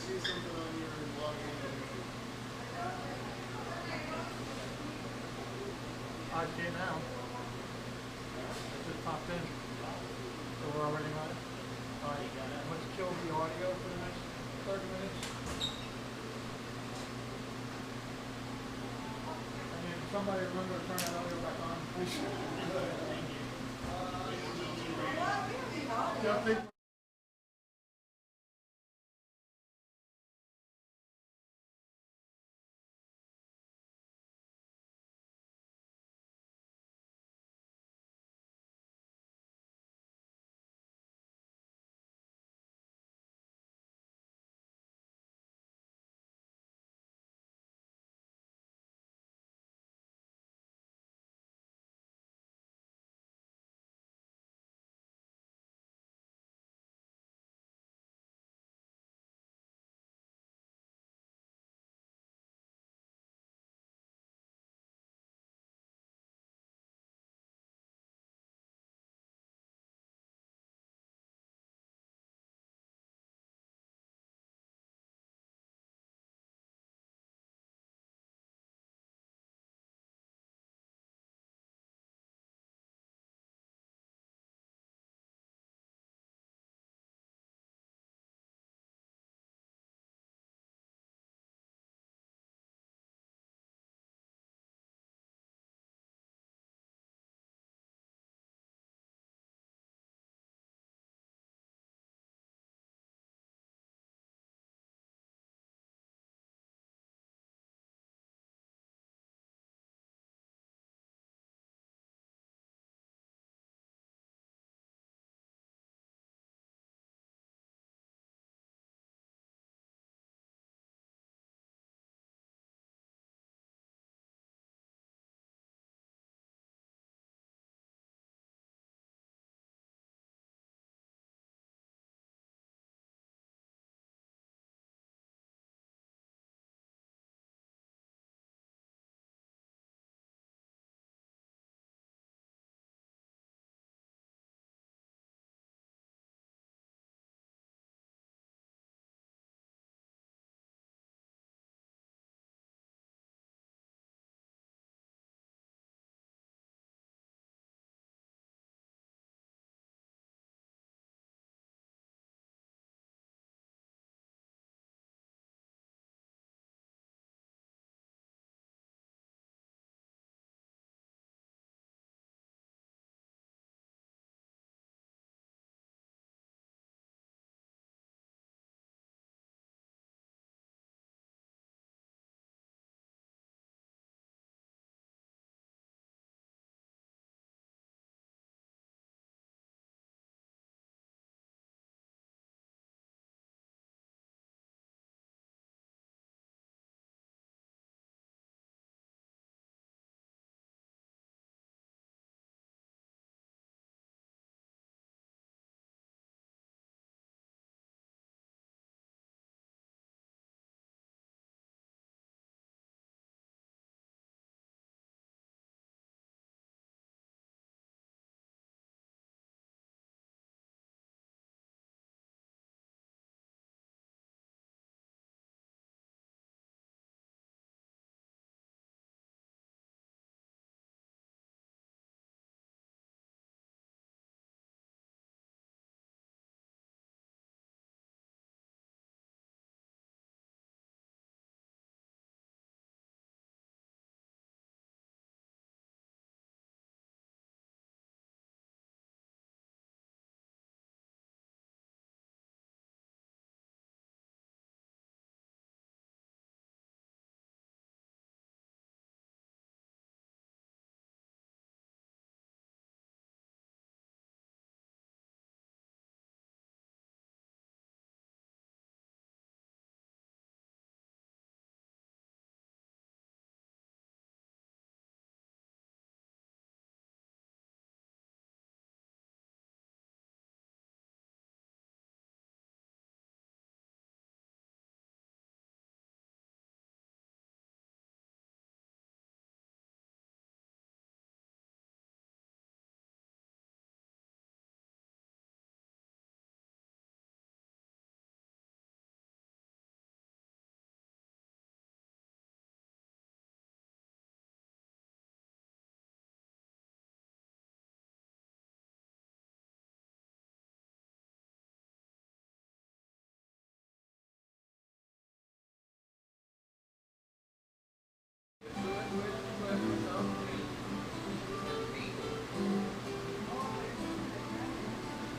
see something on your login. I see it now. It just popped in. So we're already on it. Alright, let's kill the audio for the next 30 minutes. I mean, somebody remember to turn that audio back on, please. Yeah, thank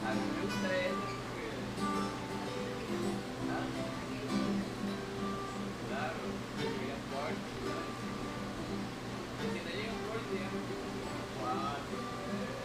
A mí me gusta eso porque... Ah, claro, llega fuerte, ¿sabes? Y si no llega fuerte, digamos que como 4, 3.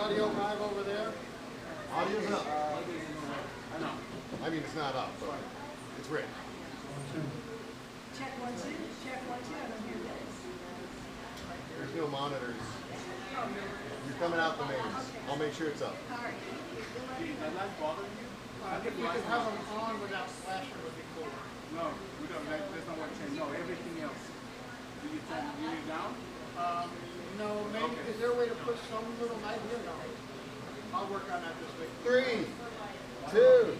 audio live over there? Audio's up. I know. I mean, it's not up, but it's rigged. Check 1, 2. Check 1, 2. I don't hear this. There's no monitors. You're coming out the mains. I'll make sure it's up. All right. That light bothering you? I think we could have them on without flashing would be cool. No, we don't. That's not what changed. No, everything else. Do you turn it down? No, maybe, Okay. is there a way to put some little light here? No. I'll work on that this week. 3, 2.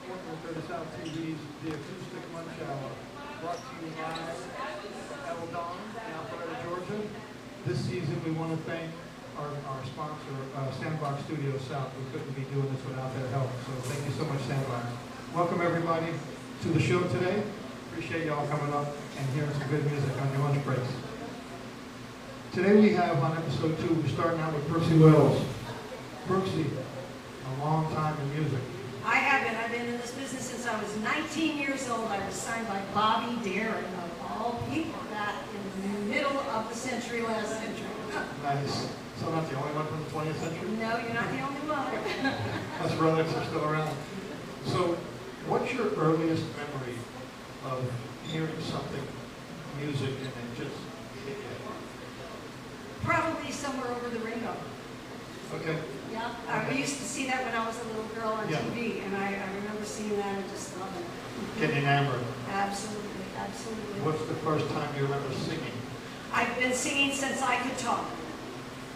Welcome to the South TV's The Acoustic Lunch Hour, brought to you by Eldon, in Alpharetta, Georgia. This season, we want to thank our sponsor, Sandbox Studio South. We couldn't be doing this without their help, so thank you so much, Sandbox. Welcome, everybody, to the show today. Appreciate y'all coming up and hearing some good music on your lunch breaks. Today we have, on episode 2, we're starting out with Brooksy Wells. Brooksy, a long time in music. I have been. I've been in this business since I was 19 years old. I was signed by Bobby Darin, of all people, back in the middle of the century, last century. Nice. So not the only one from the 20th century? No, you're not the only one. Us relics are still around. So, what's your earliest memory of hearing something, music, and it just hit you? Probably Somewhere Over the Rainbow. Okay. Yeah, we used to see that when I was a little girl on Yeah. TV, and I remember seeing that and just loving it. Getting enamored. Absolutely, absolutely. What's the first time you remember singing? I've been singing since I could talk.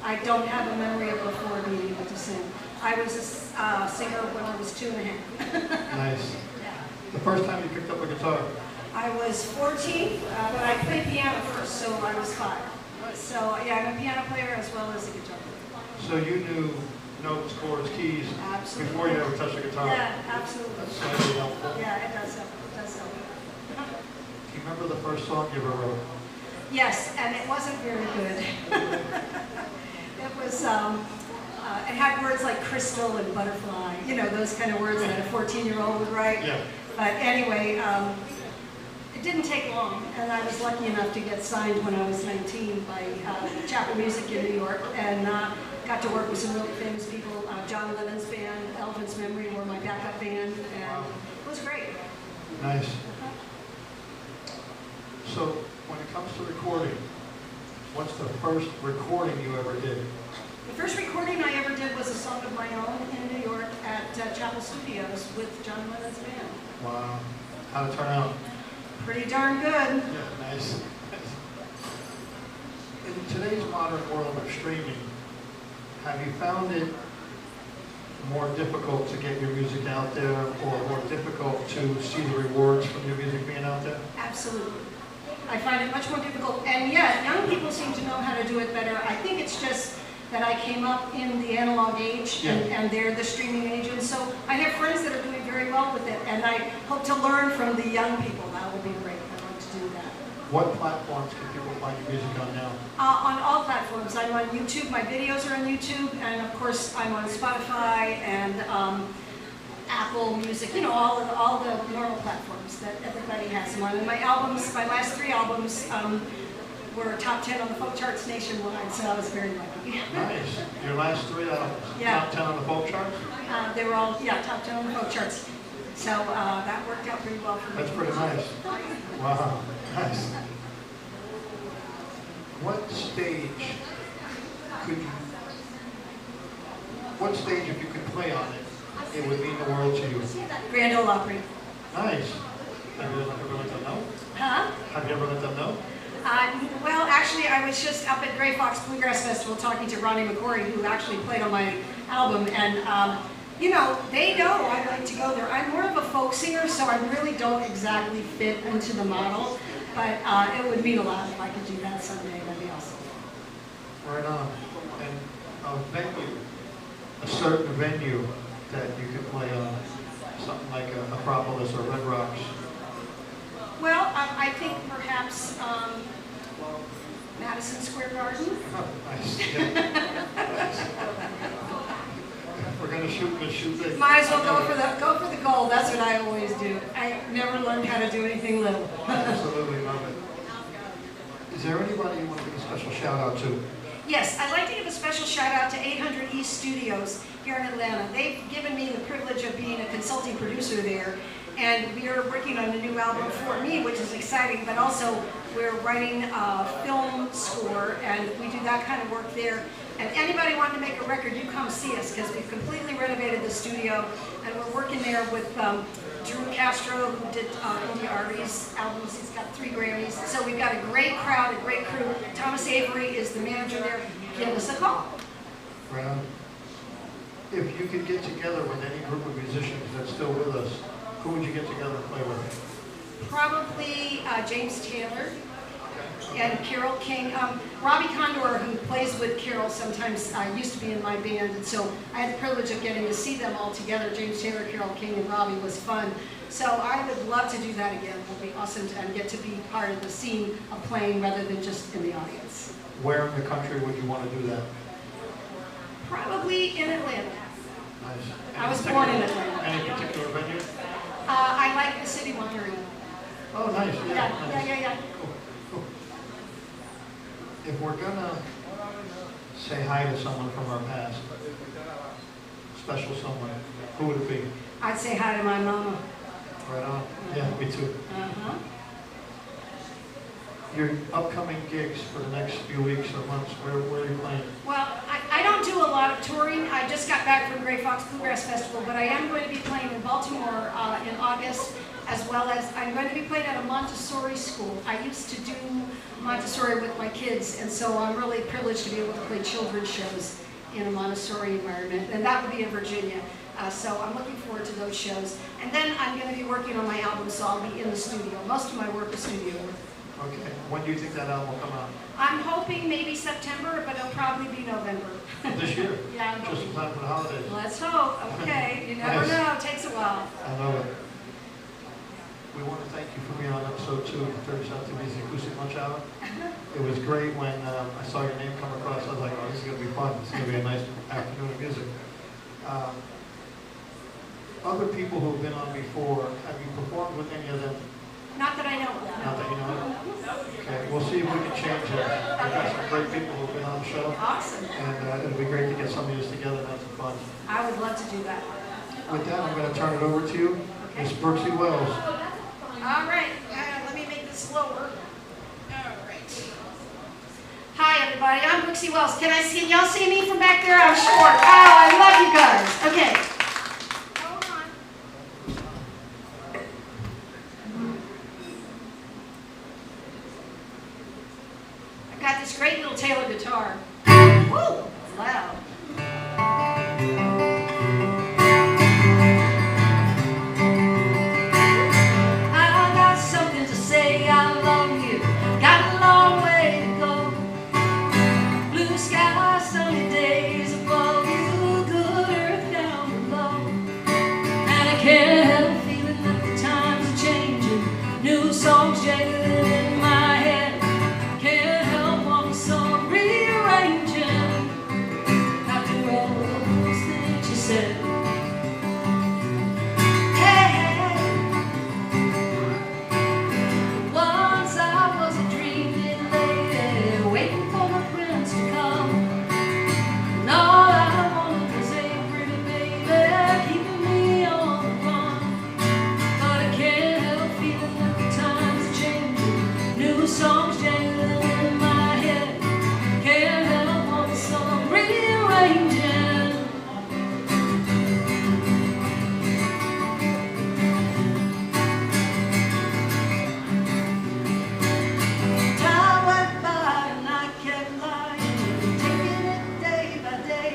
I don't have a memory of before being able to sing. I was a singer when I was 2 and a half. Nice. Yeah. The first time you picked up a guitar? I was 14, but I played piano first, so I was 5. So yeah, I'm a piano player as well as a guitar player. So you knew notes, chords, keys Absolutely. before you ever touched a guitar? Yeah, absolutely. That's slightly helpful. Yeah, it does help. It does help. Do you remember the first song you ever wrote? Yes, and it wasn't very good. It was, it had words like crystal and butterfly, you know, those kind of words that a 14-year-old would write. Yeah. But anyway, it didn't take long, and I was lucky enough to get signed when I was 19 by Chapel Music in New York, and got to work with some really famous people. John Lennon's band, Elephant's Memory were my backup band, and it was great. Nice. So, when it comes to recording, what's the first recording you ever did? The first recording I ever did was a song of my own in New York at Chapel Studios with John Lennon's band. Wow. How'd it turn out? Pretty darn good. Yeah, nice. In today's modern world of streaming, have you found it more difficult to get your music out there, or more difficult to see the rewards from your music being out there? Absolutely. I find it much more difficult, and yet young people seem to know how to do it better. I think it's just that I came up in the analog age, and they're the streaming age, and so I have friends that are doing very well with it, and I hope to learn from the young people. That will be great. I'd like to do that. What platforms can people find your music on now? On all platforms. I'm on YouTube. My videos are on YouTube, and of course I'm on Spotify and Apple Music. You know, all the normal platforms that everybody has them on. And my albums, my last 3 albums, were top 10 on the folk charts nationwide. So I was very lucky. Nice. Your last 3 albums, Yeah. top 10 on the folk charts? They were all top 10 on the folk charts. So that worked out pretty well for me. That's pretty nice. Wow, nice. What stage if you could play on it, it would mean the world to you? Grand Ole Opry. Nice. Have you ever let them know? Huh? Have you ever let them know? Well, actually, I was just up at Gray Fox Bluegrass Festival talking to Ronnie McCory, who actually played on my album, and you know, they know I like to go there. I'm more of a folk singer, so I really don't exactly fit into the model, but it would mean a lot if I could do that someday. That'd be awesome. Right on. And a venue, a certain venue that you could play on, something like Acropolis or Red Rocks. Well, I think perhaps Madison Square Garden. Nice. Yeah. Nice. We're gonna shoot big. Might as well go for the gold. That's what I always do. I never learned how to do anything little. Absolutely love it. Is there anybody you want to give a special shout out to? Yes, I'd like to give a special shout out to 800 East Studios here in Atlanta. They've given me the privilege of being a consulting producer there, and we are working on a new album for me, which is exciting, but also we're writing a film score, and we do that kind of work there. And anybody wanting to make a record, you come see us, because we've completely renovated the studio, and we're working there with Drew Castro, who did India Ari's albums. He's got 3 Grammys. So we've got a great crowd, a great crew. Thomas Avery is the manager there. Give us a call. Right. If you could get together with any group of musicians that's still with us, who would you get together and play with? Probably James Taylor and Carole King. Robbie Condor, who plays with Carole sometimes, used to be in my band, and so I had the privilege of getting to see them all together. James Taylor, Carole King, and Robbie was fun. So I would love to do that again. It would be awesome to get to be part of the scene of playing rather than just in the audience. Where in the country would you want to do that? Probably in Atlanta. Nice. I was born in Atlanta. Any particular venue? I like the City Winery. Oh, nice. Yeah. Cool. Cool. If we're gonna say hi to someone from our past, special someone, who would it be? I'd say hi to my mama. Right on. Yeah, me too. Uh-huh. Your upcoming gigs for the next few weeks or months, where are you playing? Well, I don't do a lot of touring. I just got back from Gray Fox Bluegrass Festival, but I am going to be playing in Baltimore in August, as well as I'm going to be playing at a Montessori school. I used to do Montessori with my kids, and so I'm really privileged to be able to play children's shows in a Montessori environment, and that would be in Virginia. So I'm looking forward to those shows. And then I'm going to be working on my album, so I'll be in the studio. Most of my work is studio work. Okay. When do you think that album will come out? I'm hoping maybe September, but it'll probably be November. This year? Yeah, I'm Just in hoping. time for the holidays. Let's hope. Okay, you never Nice. know. It takes a while. I love it. We want to thank you for being on episode 2 of 30 South TV's Acoustic Lunch Hour. It was great when I saw your name come across. I was like, oh, this is going to be fun. This is going to be a nice afternoon of music. Other people who have been on before, have you performed with any of them? Not that I know of. Not that you know of? Okay, we'll see if we can change that. We've got some great people who've been on the show. Awesome. And it'll be great to get some of these together and have some fun. I would love to do that. With that, I'm going to turn it over to you, Miss Brooksy Wells. All right. Let me make this slower. All right. Hi, everybody. I'm Brooksy Wells. Can y'all see me from back there? I'm short. Oh, I love you guys. Okay. Hold on. I've got this great little Taylor guitar. Woo! It's loud. I got something to say. I love you. Got a long way to go. Blue sky, sunny days above you, good earth down below. And I can't help feeling that the times are changing. New songs jangling in my head. Can't help one song rearranging after all those things you said. Hey, hey. Once I was a dreaming lady, waiting for my prince to come. And all I wanted was a pretty baby, keeping me on the run. But I can't help feeling that the times are changing. New songs jangling in my head. Can't help one song rearranging. Time went by and I kept lying, taking it day by day.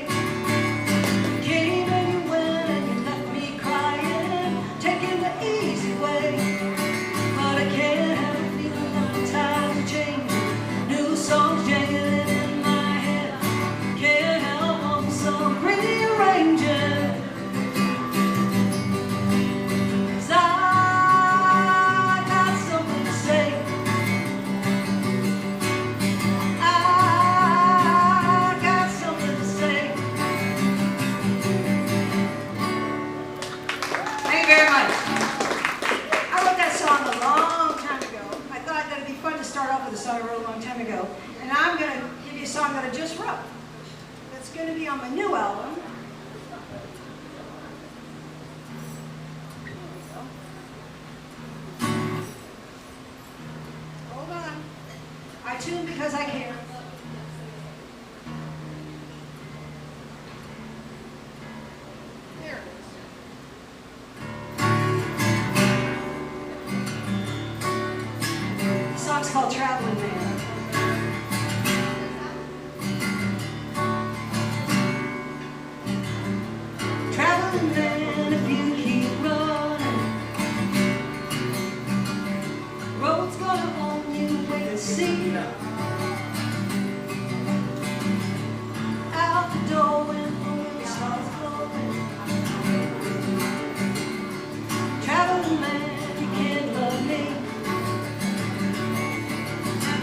Came and you went and you left me crying, taking the easy way. But I can't help feeling that the times are changing. New songs jangling in my head. Can't help one song rearranging. 'Cause I got something to say. I got something to say. Thank you very much. I wrote that song a long time ago. I thought that it'd be fun to start off with a song I wrote a long time ago. And I'm going to give you you a song that I just wrote. That's going to be on my new album. Hold on. I tune because I care. There it is. The song's called Traveling Man. Traveling man, if you keep running, road's gonna own you, wait and see. Out the door when the wind starts blowing. Traveling man, you can't love me.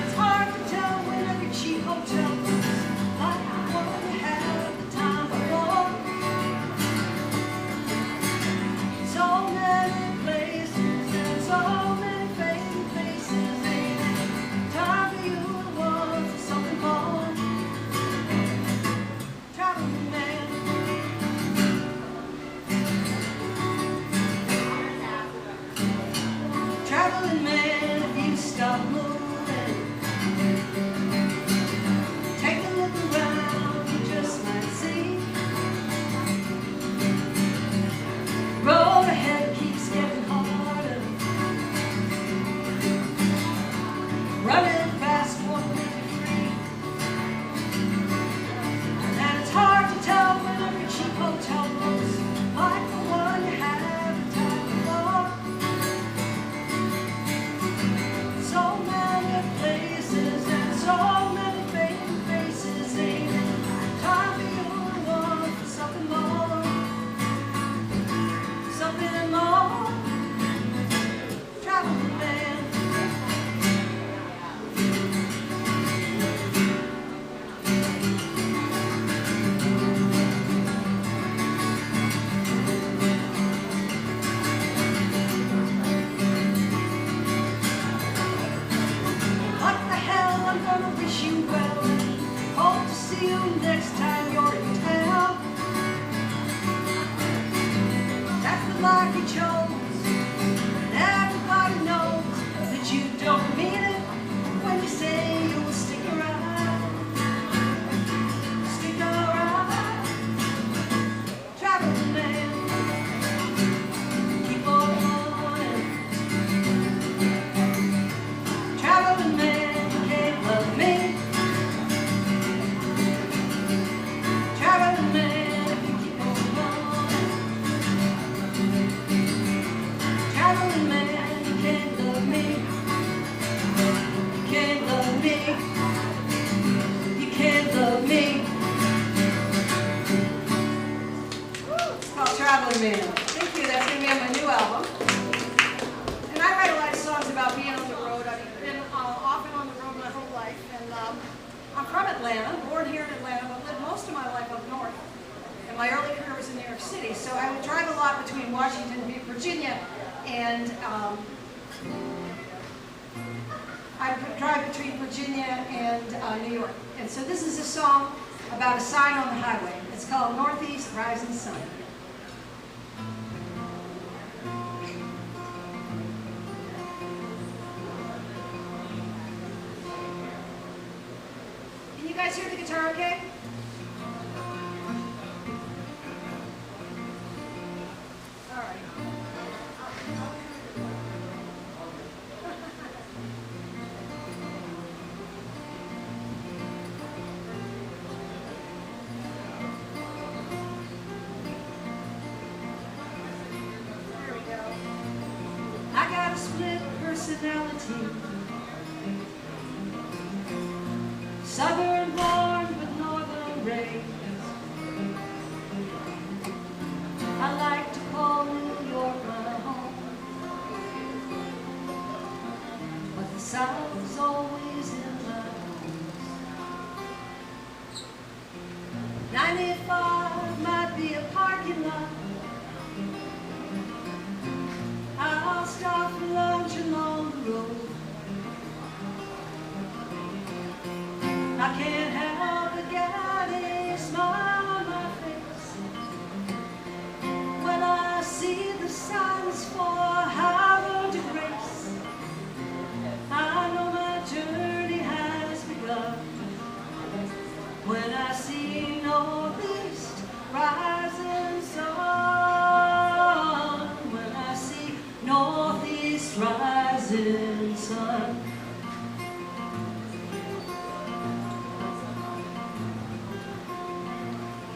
It's hard to tell when every cheap hotel looks like the one you had the time before. So many places and so many fading faces. Ain't time for you to want for something more. Traveling man. Traveling man, if you stop moving, take a look around, you just might see. Road ahead keeps getting harder. Running fast won't make you free. And it's hard to tell when every cheap hotel looks like the one you had the time before. So many places and so many fake faces. Ain't time for you to want for something more. Something more. Traveling man. What the hell, I'm gonna wish you well. Hope to see you next time you're in town. That's the life you chose, and everybody knows that you don't mean it when you say you will stick around. Stick around. Traveling man. Keep on running. Traveling man, you can't love me. Traveling man, if you keep on running. Traveling man, you can't love me. You can't love me. You can't love me. It's called Traveling Man. Thank you. That's going to be on my new album. And I write a lot of songs about being on the road. I've been often on the road my whole life. And I'm from Atlanta, born here in Atlanta, but lived most of my life up north. And my early career was in New York City. So I would drive a lot between Washington, Virginia, and I would drive between Virginia and New York. And so this is a song about a sign on the highway. It's called Northeast Rising Sun. Can you guys hear the guitar okay? All right. There we go. I got a split personality. Southern born with northern raised. I like to call New York my home, but the South is always in my bones. 95 might be a parking lot. I'll stop for lunch along the road. I can't have rising sun.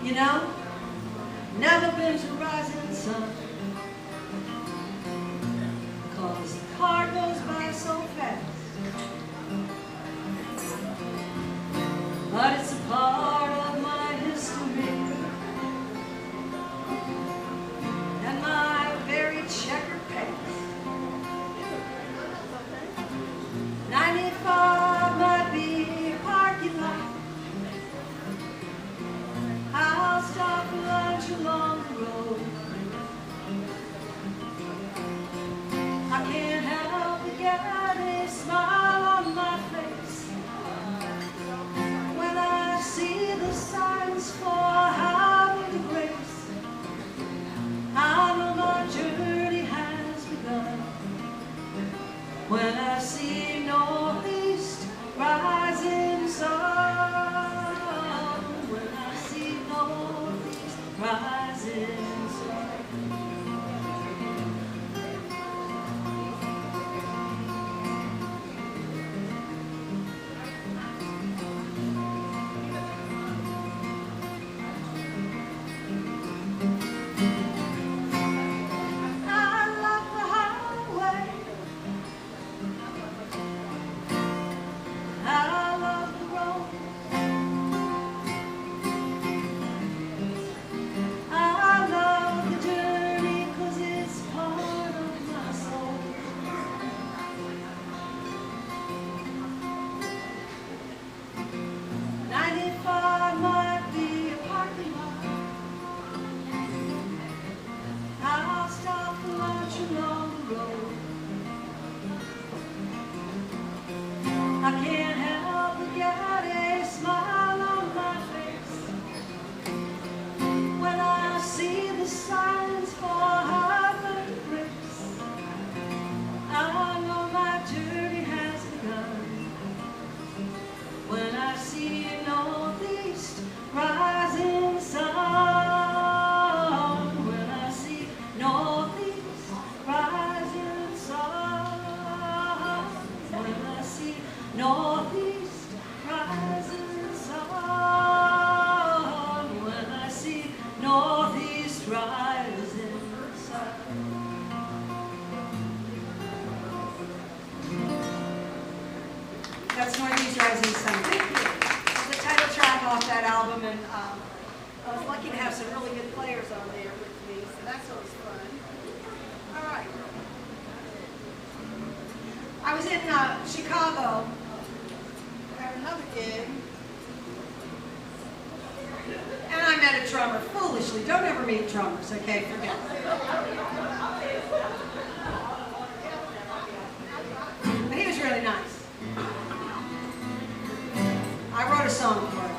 You know, never been to rising sun, 'cause the car goes by so fast. But it's a part of my history and my very checkered past. 95 might be a parking lot. I'll stop for lunch along the road. I can't help but get a smile on my face when I see the signs for Highway Grace. I know my journey has begun when I see northeast rising sun. When I see northeast rising sun. I love the highway. I love the road. I love the journey 'cause it's part of my soul. '95 might be a parking lot. I'll stop for lunch along the road. I can't help but get a smile on my face when I see the signs for Highway Grace. I know my journey has begun when I see northeast rising sun. When I see northeast rising sun. When I see northeast rising sun. When I see northeast rising sun. That's Northeast Rising Sun. Thank you. It's the title track off that album, and I was lucky to have some really good players on there with me, so that's always fun. All right. I was in Chicago at another gig, and I met a drummer. Foolishly, don't ever meet drummers, okay? Forget it. But he was really nice. I wrote a song for him.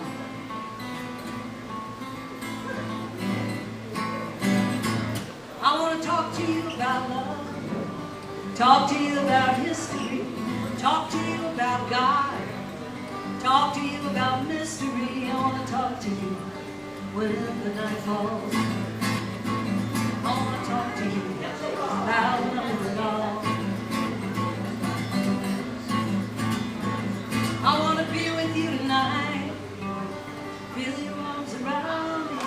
I want to talk to you about love, talk to you about history, talk to you about God, talk to you about mystery. I want to talk to you when the night falls. I want to talk to you about nothing at all. I want to be with you tonight, feel your arms around me,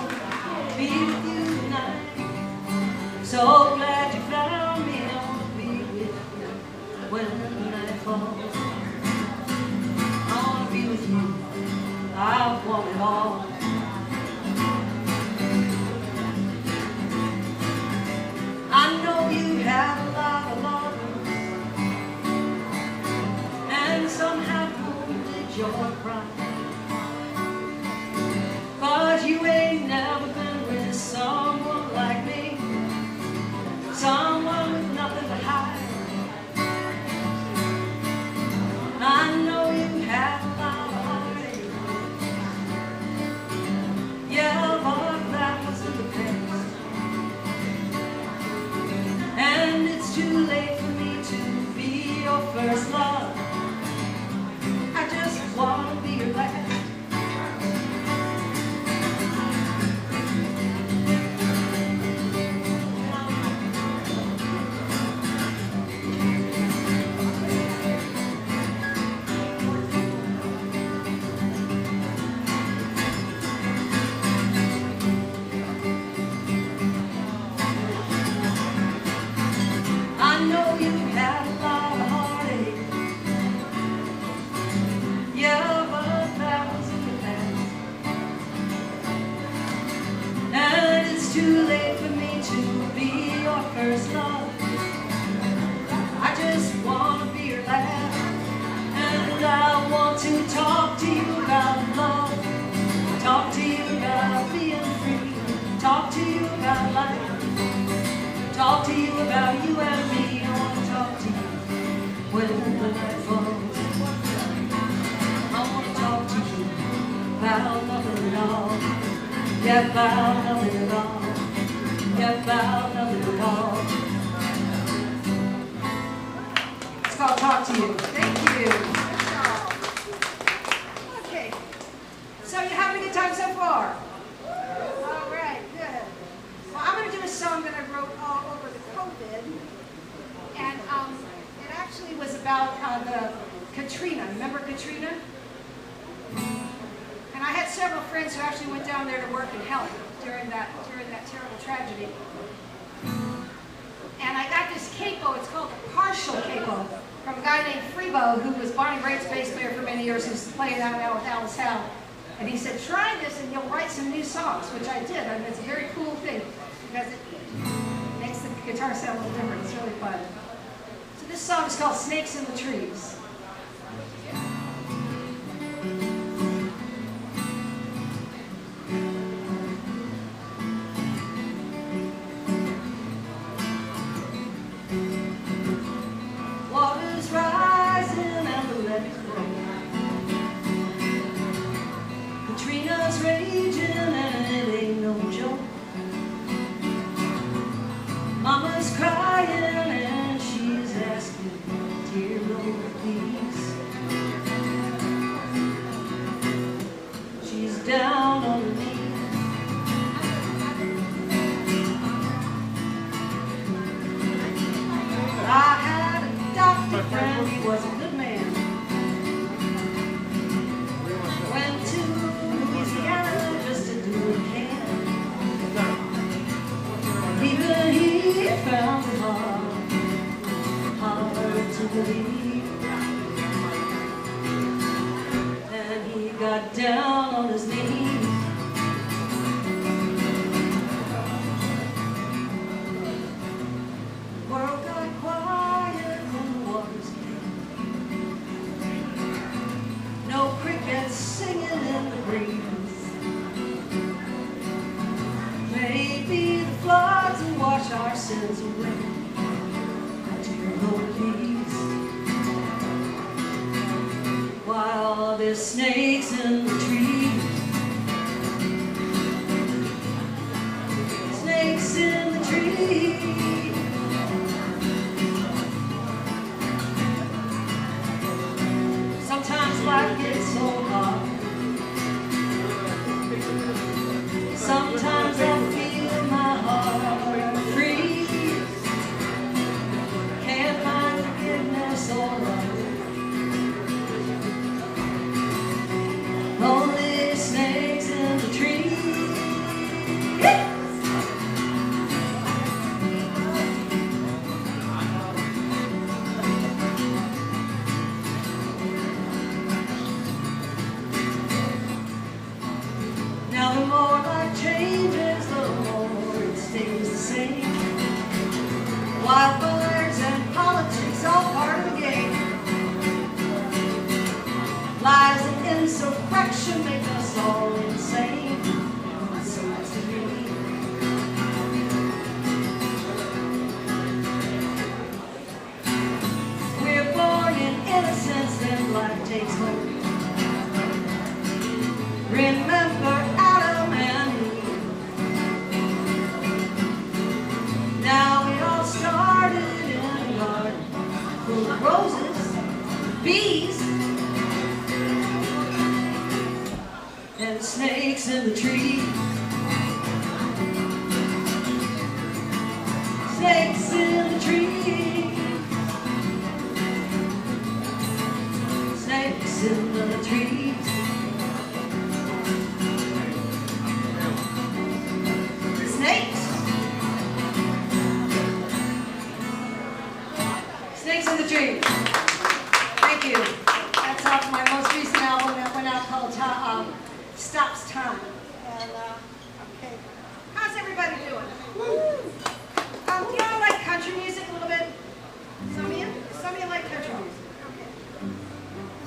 be with you tonight. So glad you found me. I want to be with you when the night falls. I want to be with you, I want it all. I know you have a lot of lovers, and some have wounded your pride. But you ain't never been with someone like me, someone with nothing to hide. I know you have a lot of heartache. Yeah, but that was in the past, and it's too late for me to be your first love. I just want to be your last. I about you and me. I want to talk to you when the night falls. I want to talk to you about nothing at all. Yeah, about nothing at all. Yeah, about nothing at all. It's called Talk to You. Thank you. Okay. So you having a good time so far? All right, good. Well, I'm going to do a song that I wrote all over the COVID. And it actually was about the Katrina. Remember Katrina? And I had several friends who actually went down there to work and help during that terrible tragedy. And I got this capo, it's called a partial capo, from a guy named Freebo, who was Bonnie Raitt's bass player for many years, who's playing out now with Alice Howe. And he said, try this and you'll write some new songs, which I did. And it's a very cool thing because it makes the guitar sound a little different. It's really fun. So this song is called Snakes in the Trees. Water's rising and the levees flow. Katrina's raging and it ain't no joke. Mama's crying and she's asking, dear Lord, please. She's down on her knees. I had a doctor friend, he was a good man. Went to Louisiana just to do what he can. Even he found it hard to believe. And he got down on his knees. The world got quiet when the waters came. No crickets singing in the breeze. Maybe the floods will wash our sins away. Dear Lord, please. While there's snakes in the trees. Snakes in the trees. Sometimes life gets so hard. Sometimes I feel my heart freeze. Can't find forgiveness or love. Only snakes in the trees. Now the more life changes, the more it stays the same. Wildfires and politics, all part of the game. Lies and insurrection make us all insane. So much to me. We're born in innocence, then life takes hold. Remember Adam and Eve. Now it all started in a garden full of roses, bees, and snakes in the trees. Snakes in the trees. Snakes in the trees. Snakes. Snakes in the trees. Thank you. That's off my most recent album that went out called Stops Time. And okay, how's everybody doing? Woo! You know, I like country music a little bit. Some of you like country music. Okay.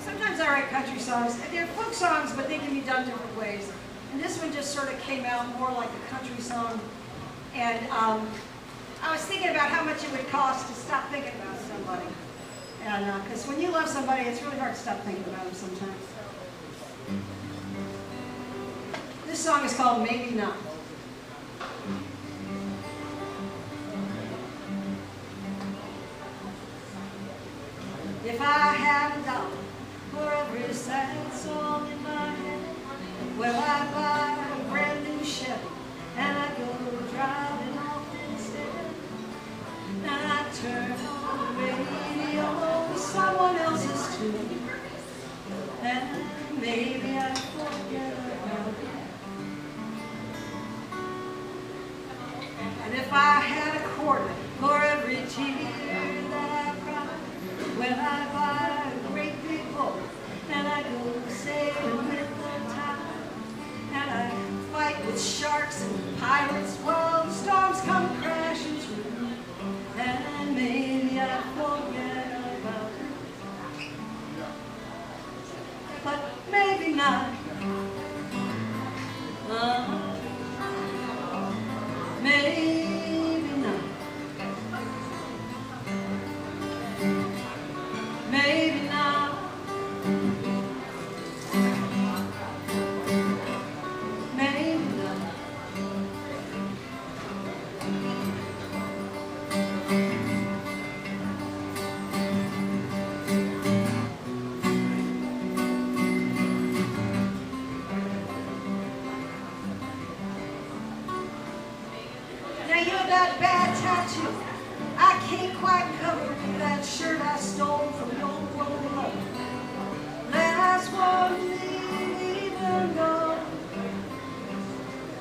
Sometimes I write country songs. They're folk songs, but they can be done different ways. And this one just sort of came out more like a country song. And I was thinking about how much it would cost to stop thinking about somebody. And because when you love somebody, it's really hard to stop thinking about them sometimes. This song is called Maybe Not. If I had a dollar for every sad song in my head, well, I'd buy a brand new Chevy and I'd go driving off instead. And I'd turn on the radio with someone else's tune, and maybe I'd forget about it. And if I had a quarter for every tear that I cried, well, I'd buy a great big boat and I'd go sailing with the tide. And I'd fight with sharks and pirates while the storms come crashing through. And maybe I'd forget about it, but maybe not. Maybe not. Maybe not. Maybe not. Now you're that bad tattoo. I can't quite cover that shirt I stole from your old love. Last one to leave, even though the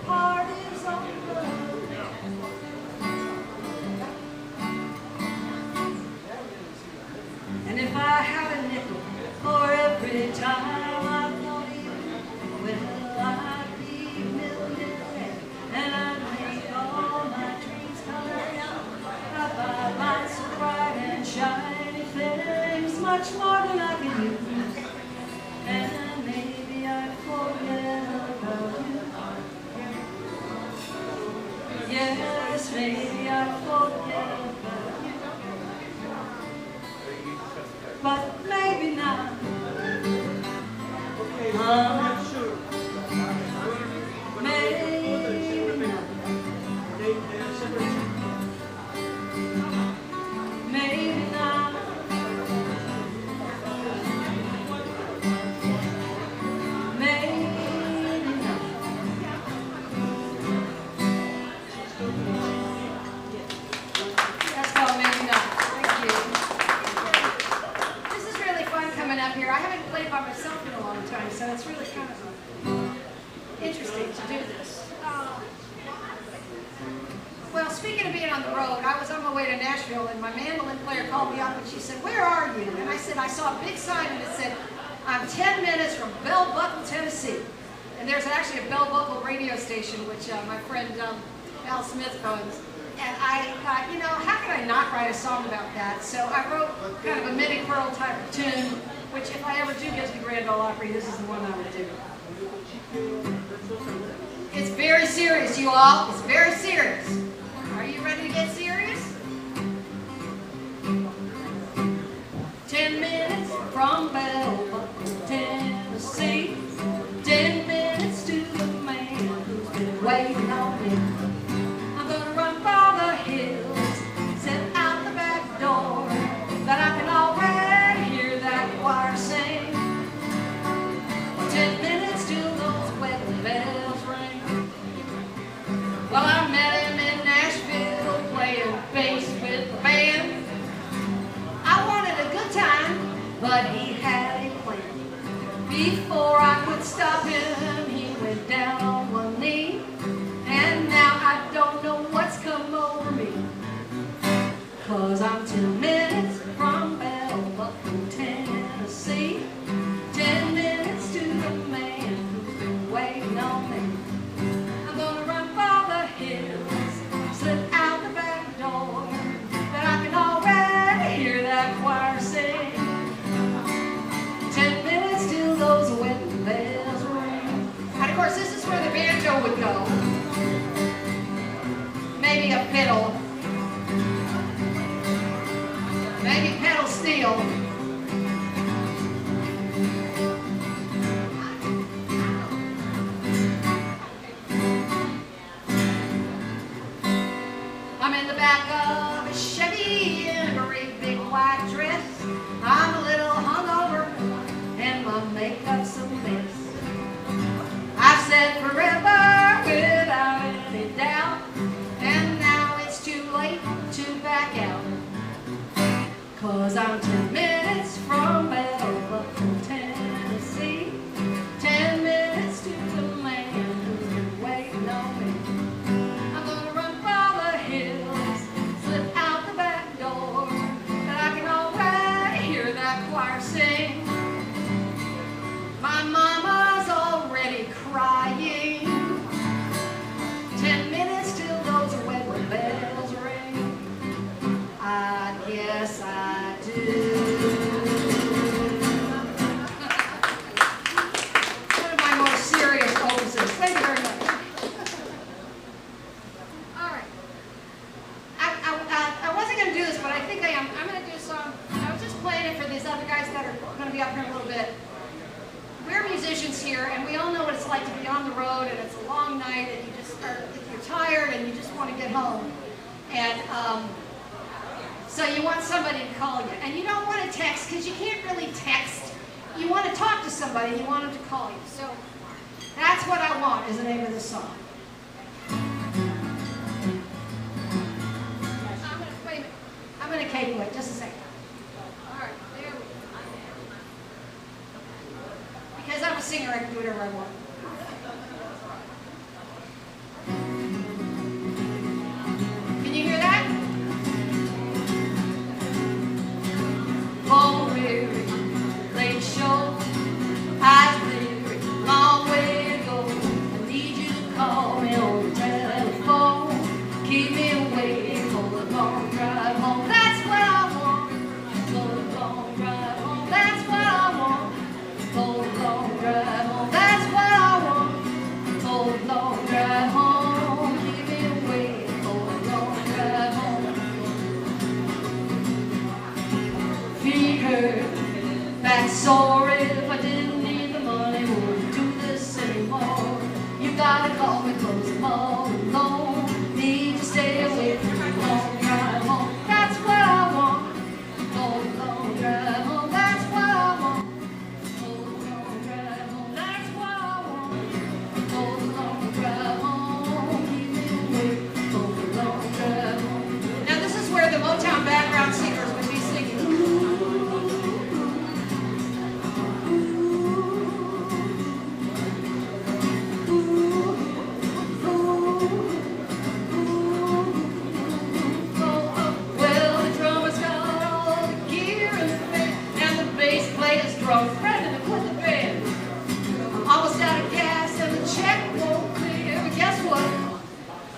party's over. And if I had a nickel for every time I thought of you, well, I'd be a millionaire and I'd make all my dreams come true. I'd buy lots of bright and shiny things, much more than I can use. And maybe I'd forget about you. Yes, maybe I'd forget about you. But maybe not. Maybe not. Maybe not. Maybe not. That's called Maybe Not. Thank you. This is really fun coming up here. I haven't played by myself in a long time, so it's really kind of interesting to do this. Well, speaking of being on the road, I was on my way to Nashville, and my mandolin player called me up, and she said, "Where are you?" And I said, "I saw a big sign, and it said, I'm 10 minutes from Bell Buckle, Tennessee." And there's actually a Bell Buckle radio station, which my friend Al Smith owns. And I thought, you know, how could I not write a song about that? So I wrote kind of a Minnie Pearl type of tune, which if I ever do get to the Grand Ole Opry, this is the one I would do. It's very serious, you all. It's very serious. Are you ready to get serious? 10 minutes from Bell Buckle, Tennessee. 10 minutes to the man who's been waiting on me. I'm gonna run for the hills, sit out the back door, but I can already hear that choir sing. 10 minutes till those wedding bells ring. Well, I met him in Nashville playing bass with the band. I wanted a good time, but he had a plan. Before I could stop him, he went down on one knee. And now I don't know what's come over me, 'cause I'm 10 minutes from Bell Buckle, Tennessee. 10 minutes to the man who's been waiting on me. I'm gonna run for the hills, slip out the back door, but I can already hear that choir sing. 10 minutes till those wedding bells ring. And of course, this is where the banjo would go. Maybe a fiddle. choir sing. My mama's already crying. 10 minutes till those wedding bells ring. I guess I do. One of my more serious focuses. Thank you very much. All right. I wasn't going to do this, but I think I am. I'm going to do a song. I was just playing it for these other guys that are going to be up here in a little bit. We're musicians here, and we all know what it's like to be on the road, and it's a long night, and you just are, you're tired, and you just want to get home. And so you want somebody to call you. And you don't want to text, because you can't really text. You want to talk to somebody, you want them to call you. So that's what I want is the name of the song. Wait a minute. I'm going to cable it. Just a second. All right. There we go. Because I'm a singer, I can do whatever I want. Can you hear that? Oh, weary, late show, eyes bleary, long way to go. I need you to call me on the telephone. Keep me awake for the long drive home. That's what I want. For the long drive home. That's what I want. For the long drive home. That's what I want. For the long drive home. Keep me awake for the long drive home. Feet hurt, back sore. If I didn't need the money, wouldn't do this anymore. You gotta call me 'cause I'm all alone. Need to stay away from the long drive home. That's what I want. For the long drive home. That's what I want. For the long drive home. That's what I want. For the long drive home. Keep me awake for the long drive home. Now this is where the Motown background singers would be singing. Well, the drummer's got all the gear in the band, and the bass player's drum threatening to quit the band. I'm almost out of gas and the check won't clear, but guess what?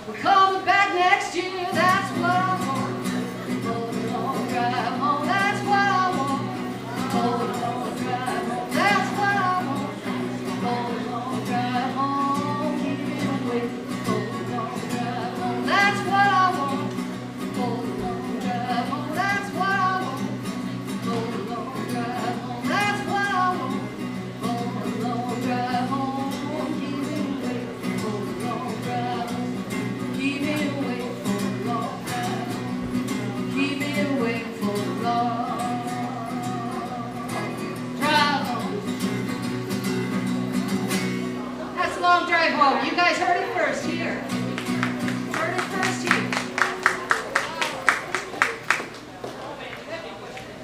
We're coming back next year, that's what I want. For the long drive home, that's what I want. For the long drive home, that's what I want. For the long drive home, keep me awake. For the long drive home, that's what I want. For the long drive home, that's what I want. For the long drive home, that's what I want. For the long drive home, keep me awake. For the long drive home, keep me awake for the long drive home. Keep me awake for the long drive home. That's a long drive home. You guys heard it first here. Heard it first here.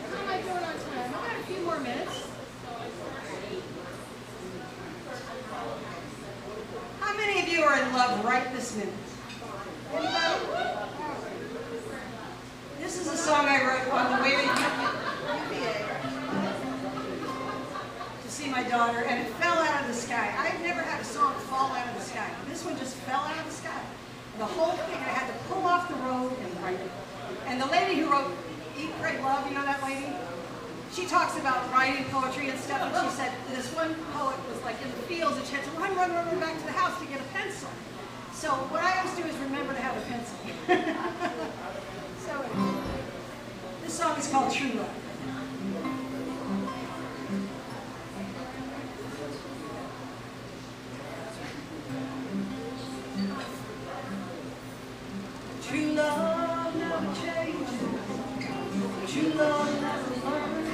How am I doing on time? I've got a few more minutes. How many of you are in love right this minute? Anybody? This is a song I wrote on the way to UVA to see my daughter, and it fell out of the sky. I've never had a song fall out of the sky. This one just fell out of the sky. The whole thing, I had to pull off the road and write it. And the lady who wrote Eat, Pray, Love, you know that lady? She talks about writing poetry and stuff, and she said this one poet was like in the fields, and she had to run back to the house to get a pencil. So what I always do is remember to have a pencil. So this song is called True Love. True love never changes. True love never learns.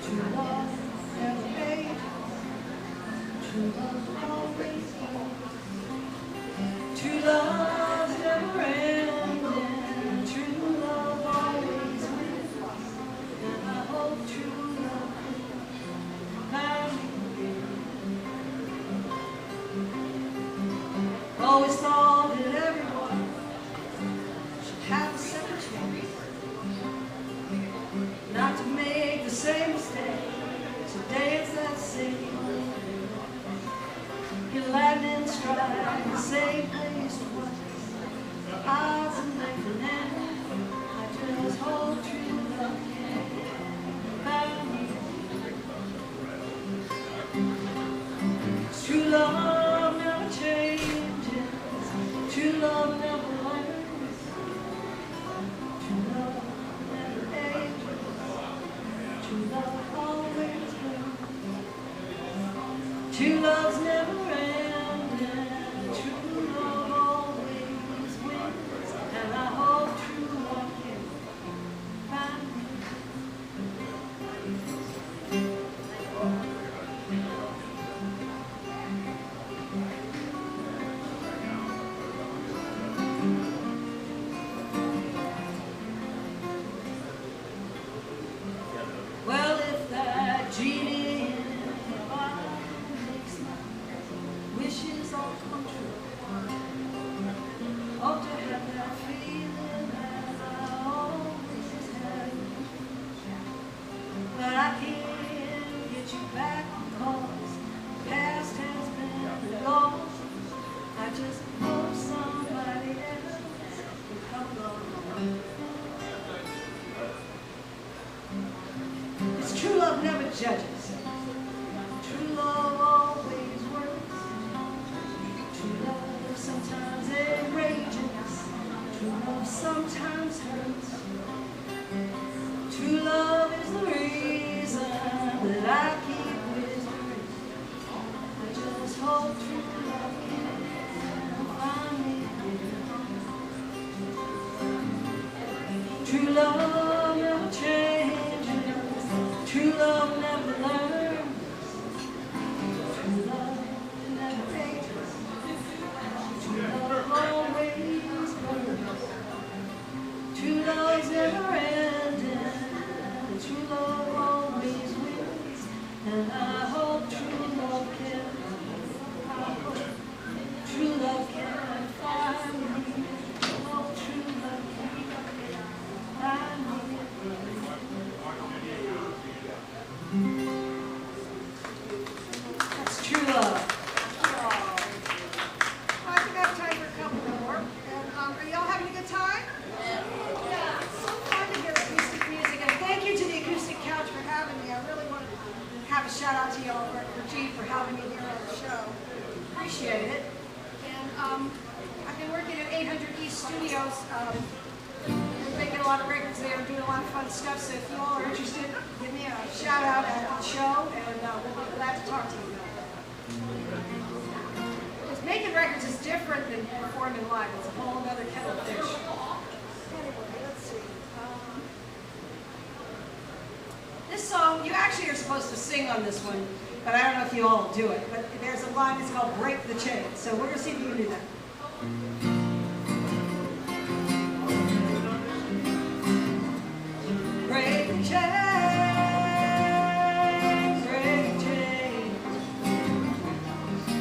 True love never ages. True love always goes. True love never ends. True love always wins. And I hope true love finds me. Always thought that everyone should have a second chance. Not to make tried the same place twice. Odds and length and I just hold true love can find me. True love never changes. True love never learns. True love never ages. True love always wins. True love's never ending. True love always wins. And I hope true love can find me. Well, if that genie in the bottle makes my wishes all come true, hope to have that feeling as I always had. But I can't get you back because the past has been lost. I just hope somebody else will come along. It's true love never judges. True love always works. True love sometimes enrages. True love sometimes hurts. True love is the reason that I keep whispering. I just hope true love can find me. True love never changes. True love never learns. True love never ages. True love always burns. True love's never ending. True love always wins. And I hope true love can. I hope true love can find me. I hope true love can find me. That's true love. I think I have time for a couple more. And are y'all having a good time? Yeah. It's so fun to hear acoustic music. And thank you to the Acoustic Couch for having me. I really wanted to have a shout out to y'all for G for having me here on the show. Appreciate it. And I've been working at 800 East Studios. We're making a lot of records there, doing a lot of fun stuff. So if you all are interested, give me a shout out at the show, and we'll be glad to talk to you about it. Because making records is different than performing live. It's a whole other kettle of fish. Anyway, let's see. This song, you actually are supposed to sing on this one, but I don't know if you all do it. But there's a line that's called "Break the Chain," so we're gonna see if you can do that. Break the chain, break the chain,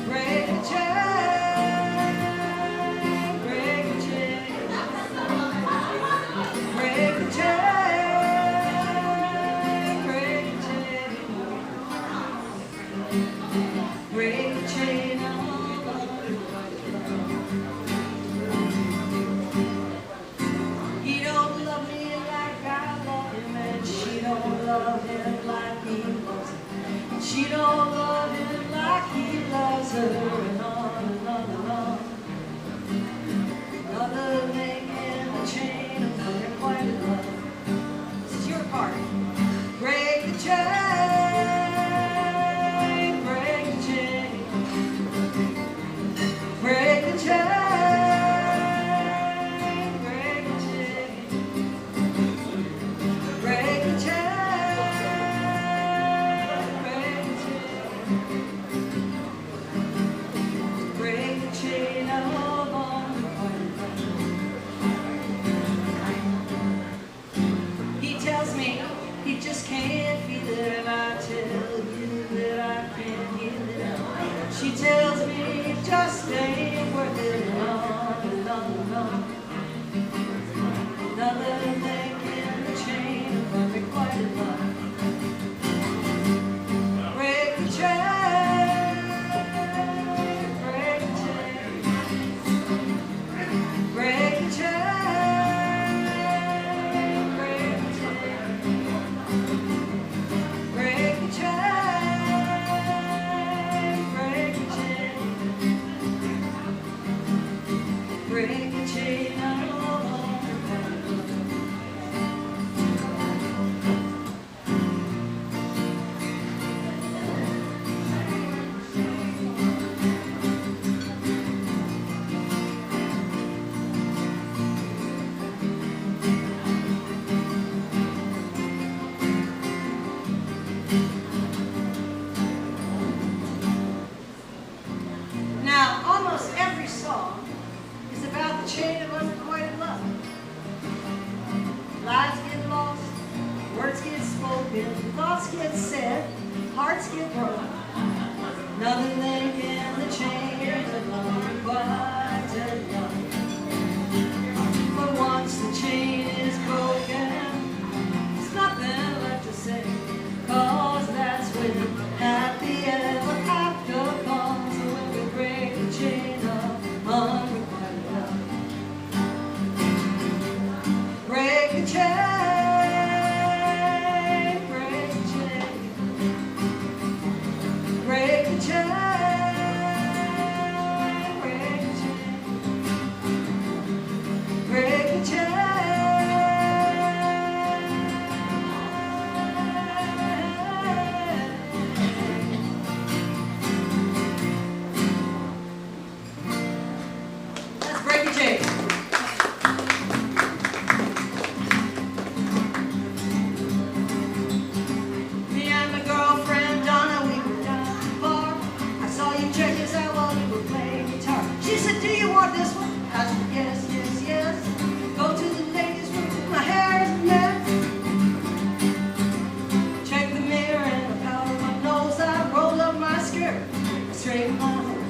break the chain, break the chain, break the chain, break the chain, break the chain of he don't love me like I love him, and she don't love him like he loves her. She don't love him like he loves her, and on and on and on. Another link in the chain of unrequited love. This is your part. Break the chain, break the chain, break the chain. He just can't feel it, and I tell you that I can't heal it. She tells me it just ain't worth it, and on and on and on. Another link in the chain of unrequited love. Break the chain, break the chain. Now, almost every song is about the chain of unrequited love. Lives get lost, words get spoken, thoughts get said, hearts get broken. Nothing linking the chain of unrequited love. But once the chain is broken, there's nothing left to say, 'cause that's when happy ever after comes, when we break the chain of unrequited love. Break the chain, break the chain, break the chain, break the chain, break the chain. Let's break the chain. Me and my girlfriend Donna, we were down at the bar. I saw you check us out while you were playing guitar. She said, "Do you want this one?" I said, "Yes, yes, yes." Go to the ladies' room, my hair is a mess. Check the mirror and I powder my nose. I rolled up my skirt, I straightened my hair.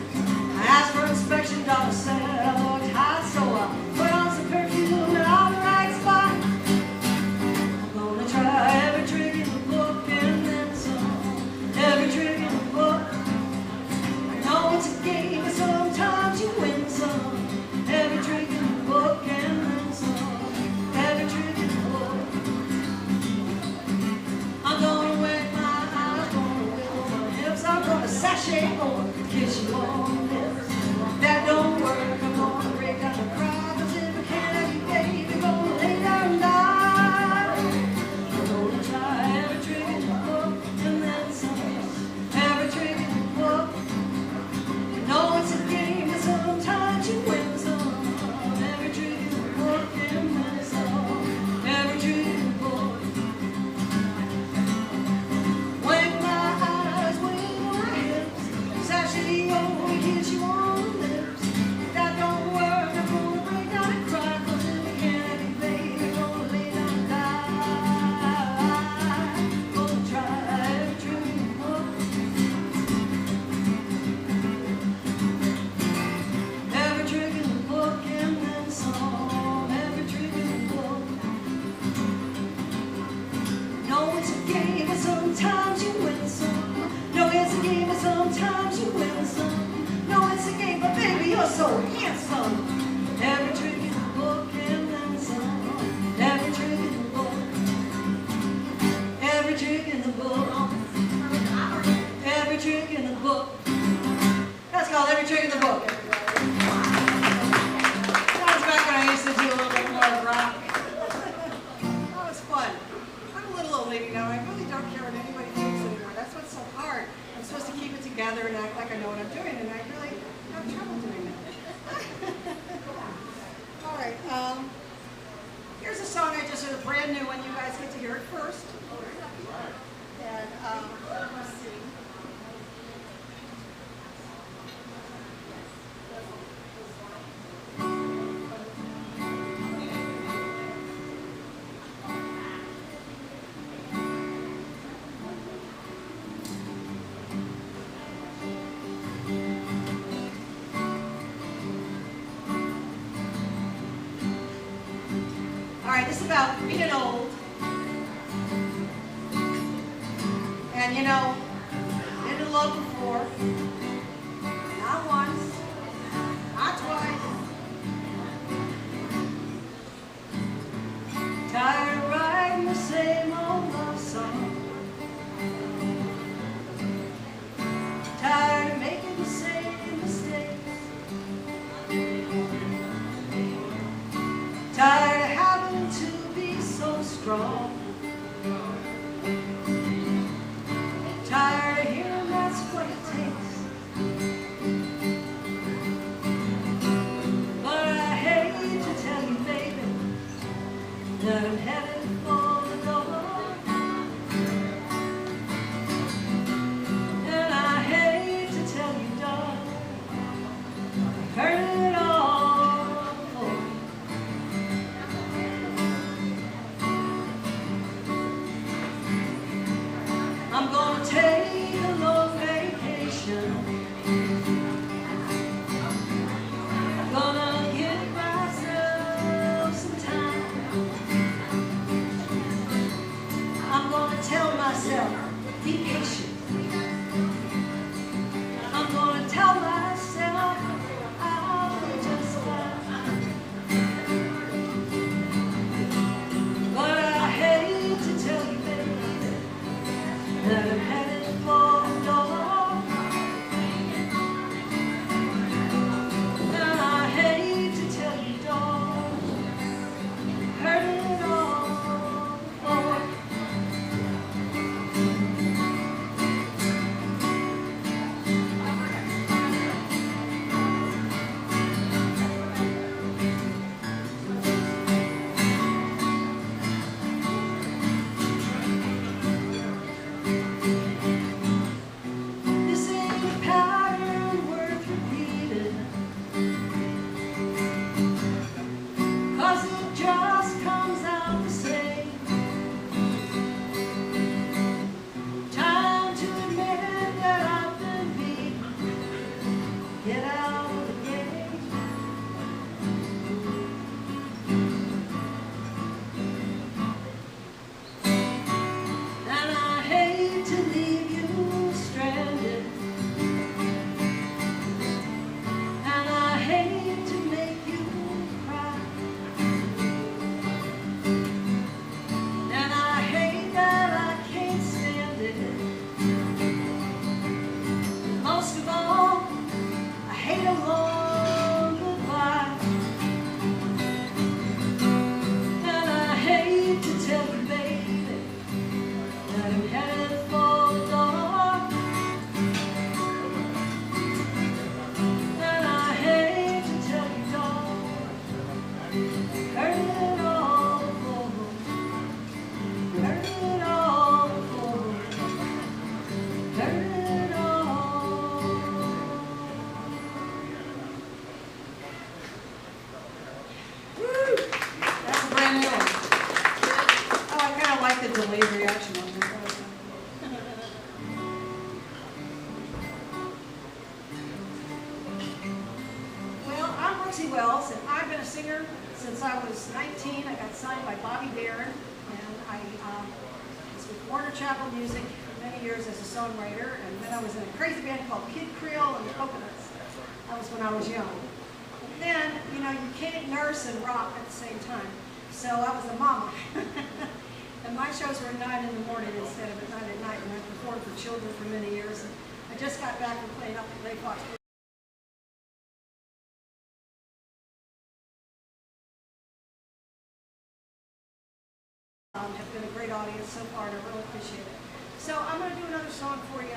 I asked for inspection, Donna said I looked hot, so I put on some perfume and all the right spot. I'm gonna try every trick in the book and then some. Every trick in the book. I know it's a game, but sometimes you win some. Every trick in the book and then some. Every trick in the book. I'm gonna wet my eyes, gonna wiggle my hips. I'm gonna sashay over, kiss you on the lips. That don't work, I'm gonna break down and cry. 'Cause if I can't have you, baby, gonna lay down and die. I'm gonna try every trick in the book and then some. Every trick in the book. You know it's a game, but sometimes you win some. Every trick in the book and then some. Every trick in the book. Wink my eyes, wiggle my hips. Sashay over, kiss you on the lips. That don't work, I'm gonna break down and cry. 'Cause if I can't have you, baby, I'm gonna lay down and die. Gonna try every trick in the book. Every trick in the book and then some. Every trick in the book. No, it's a game, but sometimes you win some. No, it's a game, but sometimes you win some. No, it's a game, but baby, you're so handsome. Every trick in the book and then some. Every trick in the book. Every trick in the book. Every trick in the book. That's called Every Trick in the Book. That was back when I used to do a little bit more rock. That was fun. I'm a little old lady now. I really don't care what anybody thinks anymore. That's what's so hard. I'm supposed to keep it together and act like I know what I'm doing, and I really have trouble doing that. All right. Here's a song I just heard, a brand new one. You guys get to hear it first. And let's see. All right, this is about being old. And you know, been in love before. Not once, not twice. Tired of writing the same old love song. Tired of making the same mistakes. Tired of having to be so strong. Tired of hearing that's what it takes. gonna tell myself, be patient. I'm gonna tell myself I'll be just fine. But I hate to tell you, baby, that I'm headed for the door. And I hate to tell you, dog, heard it all before. This ain't a pattern worth repeating, 'cause it just comes out the same. Time to admit that I've been beat. Get out of the game. And I hate to leave you stranded. And I hate to make you cry. And I hate that I can't stand it. Most of all, I hate a long goodbye. And I hate to tell you, baby, that I'm headed for the door. And I hate to tell you, dog, heard it all before. Heard it all before. Heard it all. Woo! That's a brand new one. Oh, I kind of like the delayed reaction on that. Well, I'm Roxy Wells, and I've been a singer since I was 19. I got signed by Bobby Darin, and I was with Warner Chappell Music for many years as a songwriter, and then I was in a crazy band called Kid Creole and the Coconuts. That was when I was young. And then, you know, you can't nurse and rock at the same time. So I was a mama. And my shows were at 9 in the morning instead of at 9 at night, and I performed for children for many years. And I just got back from playing up at Gray Fox. Have been a great audience so far, and I really appreciate it. So I'm going to do another song for you.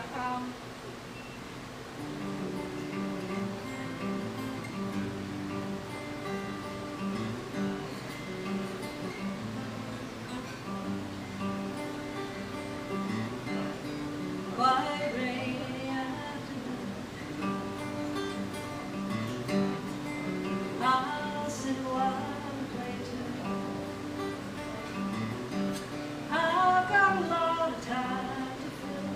White rainy afternoon, I'll sit a while and play too. I've got a lot of time to fill.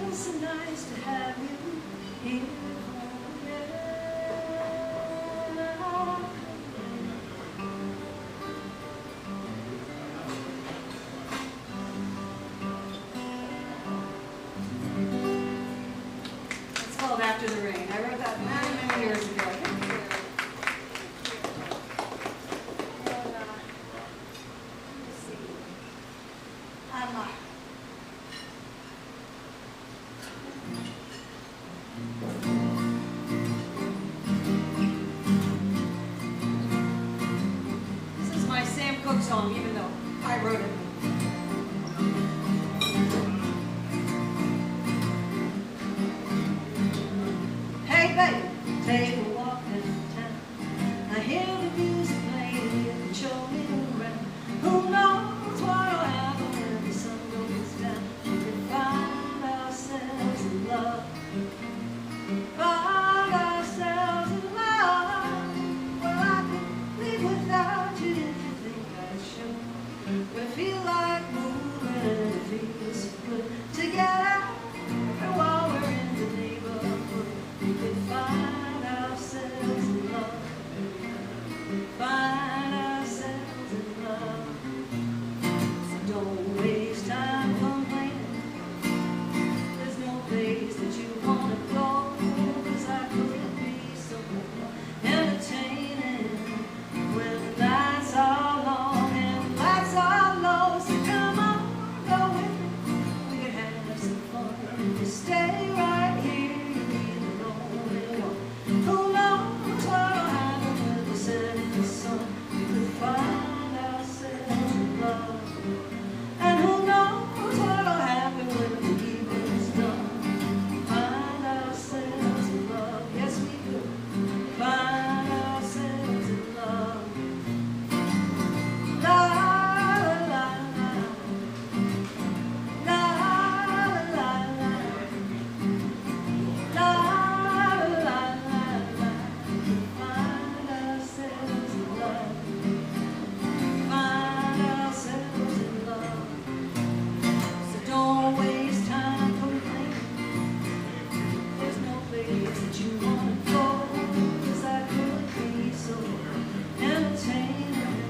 feels so nice to have you here. It's called After the Rain. I wrote that many, many years ago. This is my Sam Cooke song, even though I wrote it. Hey baby, take a walk downtown. I hear the music playing, you can show me around. Who knows what'll happen when the sun goes down? We can find ourselves in love. Find ourselves in love. Well, I could live without you if you think I should. We feel like moving and it feels so good to get out. And while we're in the neighborhood, we can find ourselves in love. Find ourselves in love. So don't waste time complaining. There's no place that you want to go, 'cause I could be so entertaining when the nights are long and the lights are low. So come on, go with me. We can have some fun. You stay right here, you'll be the lonely one. Who knows what'll happen when we're setting the sun? We could find ourselves in love. And who knows what'll happen when the evening's done? Find ourselves in love. Yes, we could find ourselves in love. La la la la la la la la la la la. Find ourselves in love. Find ourselves in love. So don't waste time complaining. There's no place that you want to go, 'cause I could be so entertaining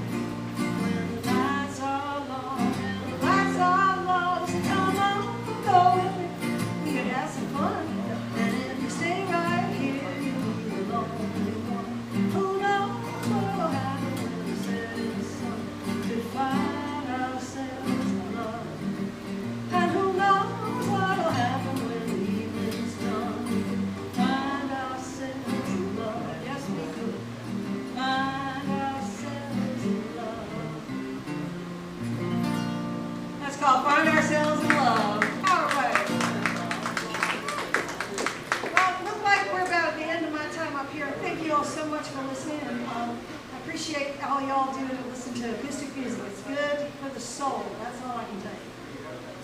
when the nights are long and the lights are low. So come on, go with me. We could have some fun. And if you stay right here, you'll be the lonely one. Who knows what'll happen when we set in the sun? We could find ourselves in love. And who knows what'll happen when the evening's done? We could find ourselves in love. Yes, we could find ourselves in love. That's called Find Ourselves in Love. All right. Well, it looks like we're about at the end of my time up here. Thank you all so much for listening. And, I appreciate all y'all do to listen to acoustic music. It's good for the soul. That's all I can tell you.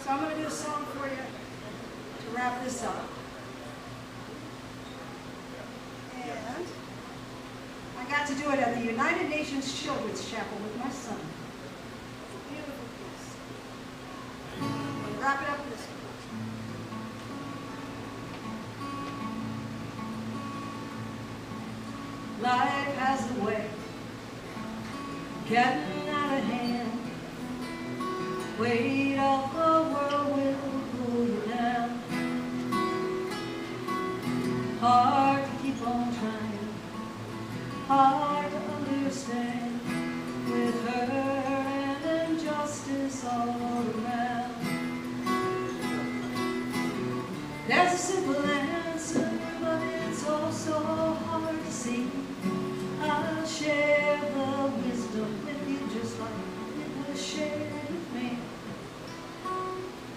So I'm going to do a song for you to wrap this up. And I got to do it at the United Nations Children's Chapel with my son. It's a beautiful piece. I'm going to wrap it up with this one. Life has a way getting out of hand. Weight of the world will pull you down. Hard to keep on trying, hard to understand, with hurt and injustice all around. There's a simple answer, but it's also hard to see. I'll share the wisdom with you just like it was shared with me.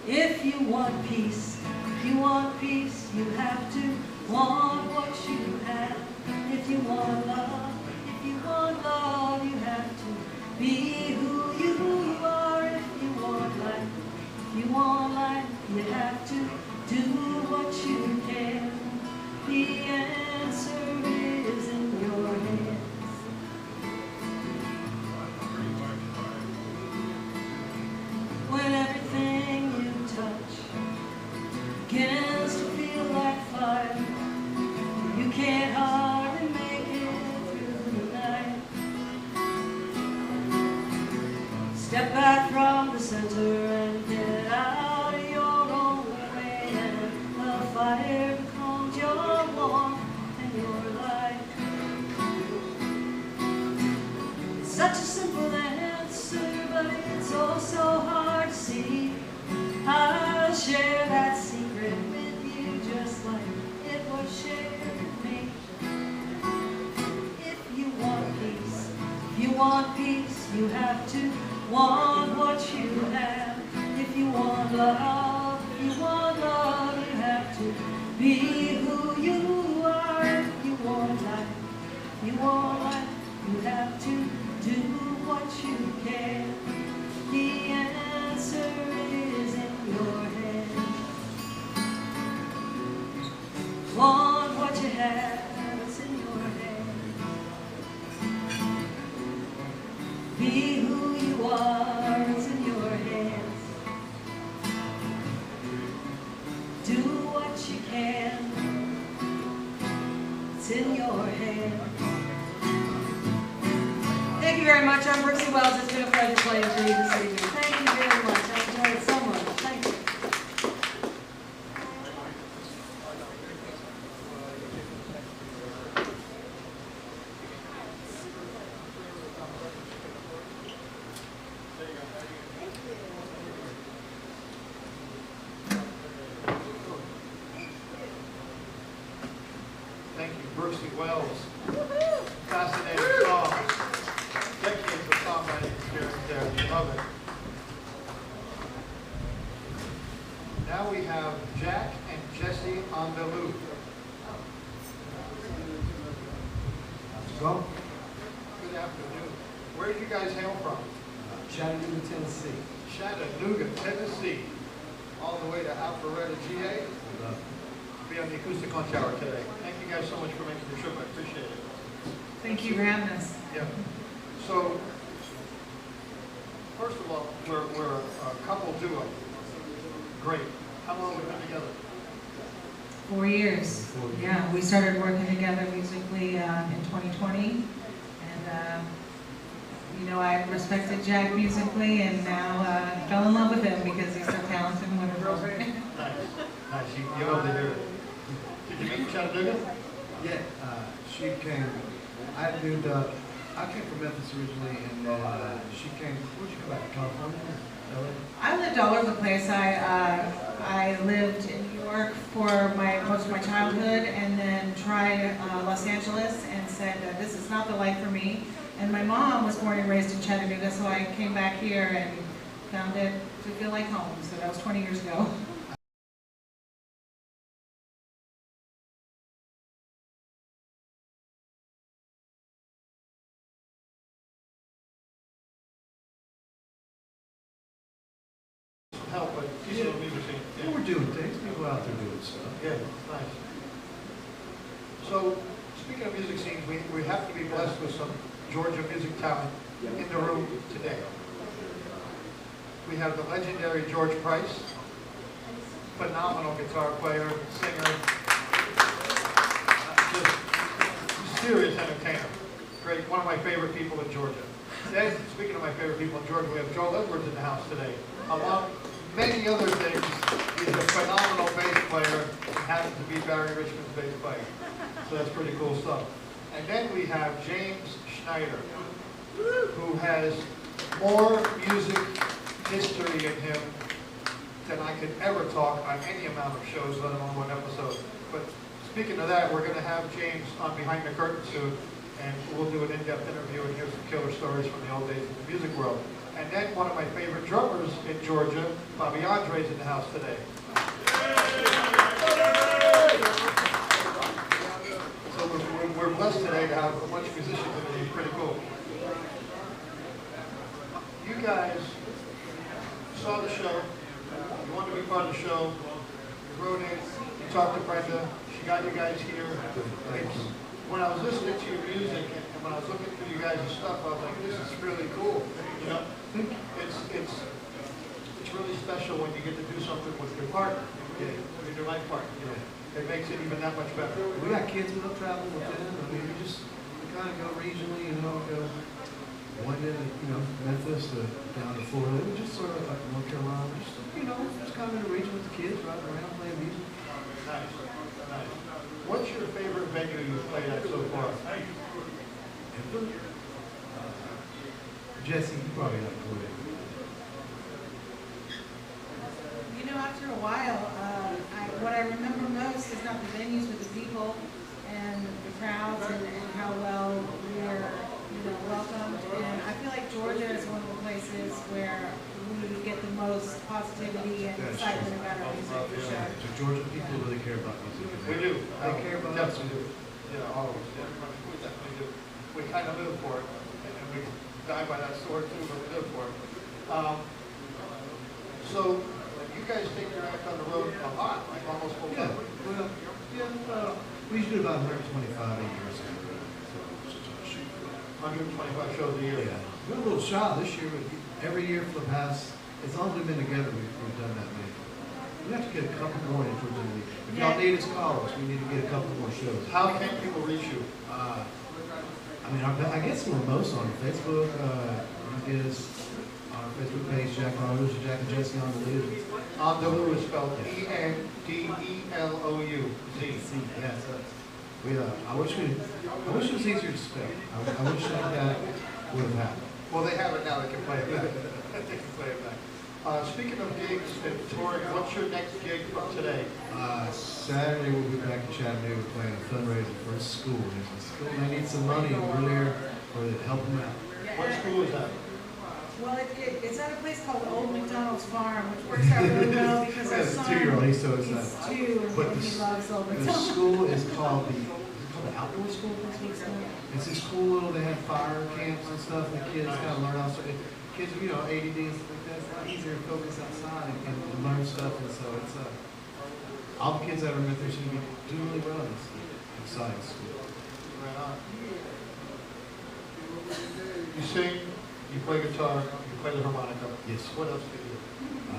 If you want peace, you have to want what you have. If you want love, you have to be who you are. If you want life, you have to do what you can. The answer is in your hands. When everything you touch begins can't hardly make it through the night. Step back from the center and get out of your own way, and the fire becomes your warmth and your light. It's such a simple answer, but it's oh so hard to see. I'll share that secret with you just like it was shared with me. If you want peace, you have to want what you have. If you want love, you have to be who you are. If you want life, you have to do what you can. The answer is in your head. Want what you have, it's in your head. Be who you are, it's in your hands. Do what you can, it's in your hands. Thank you very much. I'm Brooksy Wells. It's been a pleasure playing for you this evening. Thank you very much. I enjoyed it so much. Thank you. Thank you, Brooksy Wells. Fascinating song. Decades of songwriting experience there. Love it. Now we have Jack and Jesse on the loop. Go. Good afternoon. Where did you guys hail from? Chattanooga, Tennessee. Chattanooga, Tennessee. All the way to Alpharetta, GA. Be on the Acoustic Lunch Hour today. Thank you guys so much for making the trip. I appreciate it. Thank you for having us. Yeah. So, first of all, we're a couple duo. Great. How long have we been together? 4 years. 4 years. Yeah, we started working together musically in 2020, and you know, I respected Jack musically, and now fell in love with him because he's so talented and wonderful. Nice. Nice. You over there. Did you meet in Chattanooga? Yeah, she came. I came from Memphis originally, and then she came. Where'd you come back? California? LA? I lived all over the place. I lived in New York for most of my childhood, and then tried Los Angeles, and said this is not the life for me. And my mom was born and raised in Chattanooga, so I came back here and found it to feel like home. So that was 20 years ago. Help, but she's a music scene. Yeah, we're doing things. People out there doing stuff. Yeah, nice. So, speaking of music scenes, we have to be blessed with some Georgia music talent in the room today. We have the legendary George Price, phenomenal guitar player, singer, just serious entertainer. Great, one of my favorite people in Georgia. Then, speaking of my favorite people in Georgia, we have Joel Edwards in the house today. Among many other things, he's a phenomenal bass player and happens to be Barry Richmond's bass player. So that's pretty cool stuff. And then we have James Schneider, who has more music history in him than I could ever talk on any amount of shows, let alone one episode. But speaking of that, we're going to have James on Behind the Curtain soon, and we'll do an in-depth interview and hear some killer stories from the old days in the music world. And then one of my favorite drummers in Georgia, Bobby Andre's in the house today. So we're blessed today to have a bunch of musicians in it. It's pretty cool. You guys saw the show. You wanted to be part of the show. You wrote in. You talked to Brenda. She got you guys here. When I was listening to your music and when I was looking through you guys' stuff, I was like, this is really cool. You know, it's really special when you get to do something with your partner, with your life partner. You know, It makes it even that much better. We got kids who travel with them. I mean, we kind of go regionally, go one day, Memphis to down to Florida. We just sort of like North Carolina, just kind of in the region with the kids, riding around, playing music. Nice, nice. What's your favorite venue you've played at so far? Jesse, you probably have to go there. After a while, what I remember most is not the venues, but the people and the crowds and how well we are, welcomed. And I feel like Georgia is one of the places where we get the most positivity and excitement about our music for sure. So Georgia people really care about music. We do. They care about us. Definitely do. Yeah, always. We definitely do. We kind of live for it, and we die by that sword too, but we live for it. So you guys take your act on the road a lot, like almost full Yeah, time. well, we usually do about 125 a year. So 125 shows a year. yeah, we're a little shy this year, but every year for the past, as long as we've been together, we've done that many. We have to get a couple more in towards the end of the year. If y'all need us, call us. We need to get a couple more shows. How can people reach you? I guess we're most on Facebook. You get us on our Facebook page, Jack and Louis, Jack and Jesse on the Lou. On the Lou is spelled E-N-D-E-L-O-U-Z. Yes, I wish it was easier to spell. I wish that would have happened. Well, they have it now. They can play it back. They can play it back. Speaking of gigs and touring, what's your next gig from today? Saturday we'll be back in Chattanooga playing a fundraiser for a school. There's a school they need some money, and we're there to help them out. What school is that? Well, it's at a place called Old McDonald's Farm, which works out really well because our son, 2-year-old, he's so he's excited. 2, But and he loves Old the McDonald's. school is called the outdoor school. It's this cool little, they have fire camps and stuff, and the kids kind of learn how to, kids, ADD and stuff like that, it's a lot easier to focus outside and learn stuff, and so it's, all the kids that are in there should be doing really well in this exciting school. Right on. You sing, you play guitar, you play the harmonica. Yes. What else do you do?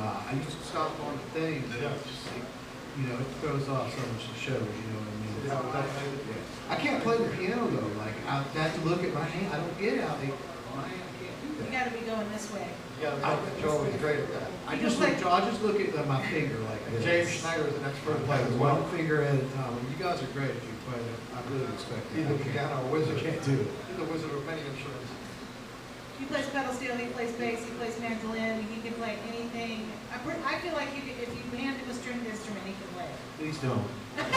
I used to stomp on things, Yeah. it throws off so much the show, you know what I mean? Yeah, definitely. Yeah. I can't play the piano though, like, I have to look at my hand, I don't get it, my hand, I can't do You that. gotta be going this way. Yeah, Joe is great at that. I just look at my finger like this. James Schneider is an expert I at play that as one well. finger at a time. You guys are great if you play that. I really respect it. He's a piano wizard. I can't do it. He's a wizard of many instruments. He plays pedal steel, he plays bass, he plays mandolin, he can play anything. I feel like if you hand him a stringed instrument, he can play it. Please don't. Nice.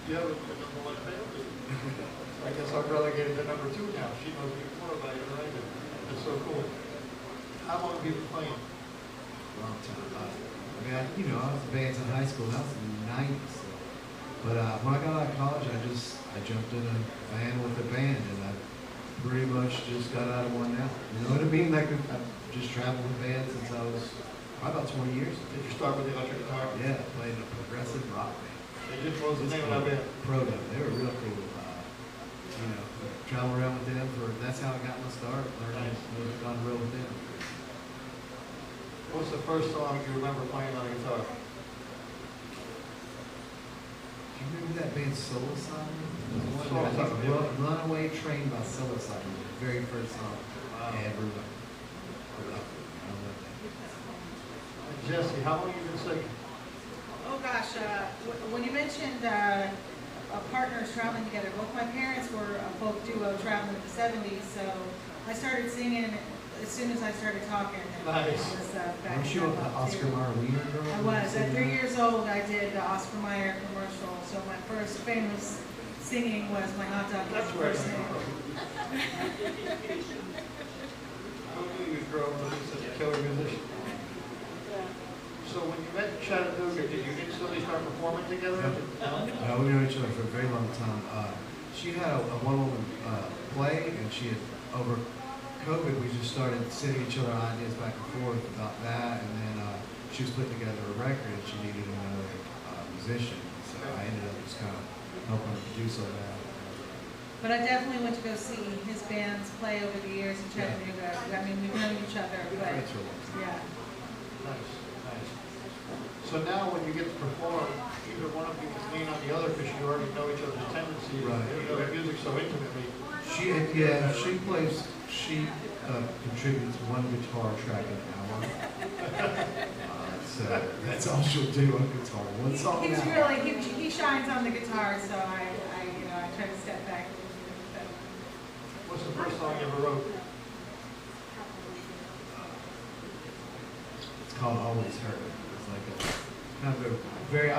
You have a number one family. I guess I'm relegated to number 2 now. She knows me more about it than I do. It's so cool. How long have you been playing? Long time. I was in bands in high school. That was in the 90s. So. But when I got out of college, I jumped in a van with a band, and I pretty much just got out of one now. You know what I mean? Like I've just traveled with bands since I was about 20 years. Did you start with the electric guitar? Yeah, I played in a progressive rock band. What was the name of that band? Proto. They were real cool. Travel around with them that's how I got my start, learning on the road with them. What's the first song you remember playing on the guitar? Do you remember that band Soulside? Runaway Train by Soulside. The very first song ever. I love that. Jesse, how long have you been singing? Oh gosh, when you mentioned partners traveling together, both my parents were a folk duo traveling in the 70s, so I started singing as soon as I started talking. Nice. Weren't you the Oscar Mayer Wiener girl? I was. At 3 years old, I did the Oscar Mayer commercial, so my first famous singing was my hot dog. That's where I came from. I knew you'd grow up to be such a killer musician. So when you met in Chattanooga, did you instantly start performing together? No, we know each other for a very long time. She had a one-woman play, and she had, over COVID, we just started sending each other ideas back and forth about that, and then she was putting together a record, and she needed another musician. So I ended up just kind of helping her produce all that. But I definitely went to go see his bands play over the years in Chattanooga. I mean, we've known each other, but Friends for a long time. yeah. Nice, nice. So now when you get to perform, either one of you can lean on the other because you already know each other's tendencies, Right. you know the music so intimately. She plays, she contributes one guitar track an hour. So that's all she'll do on guitar, one song He's an hour. really, he shines on the guitar, so I try to step back a little bit. What's the first song you ever wrote? It's called Always Hurt. It's like a kind of a very,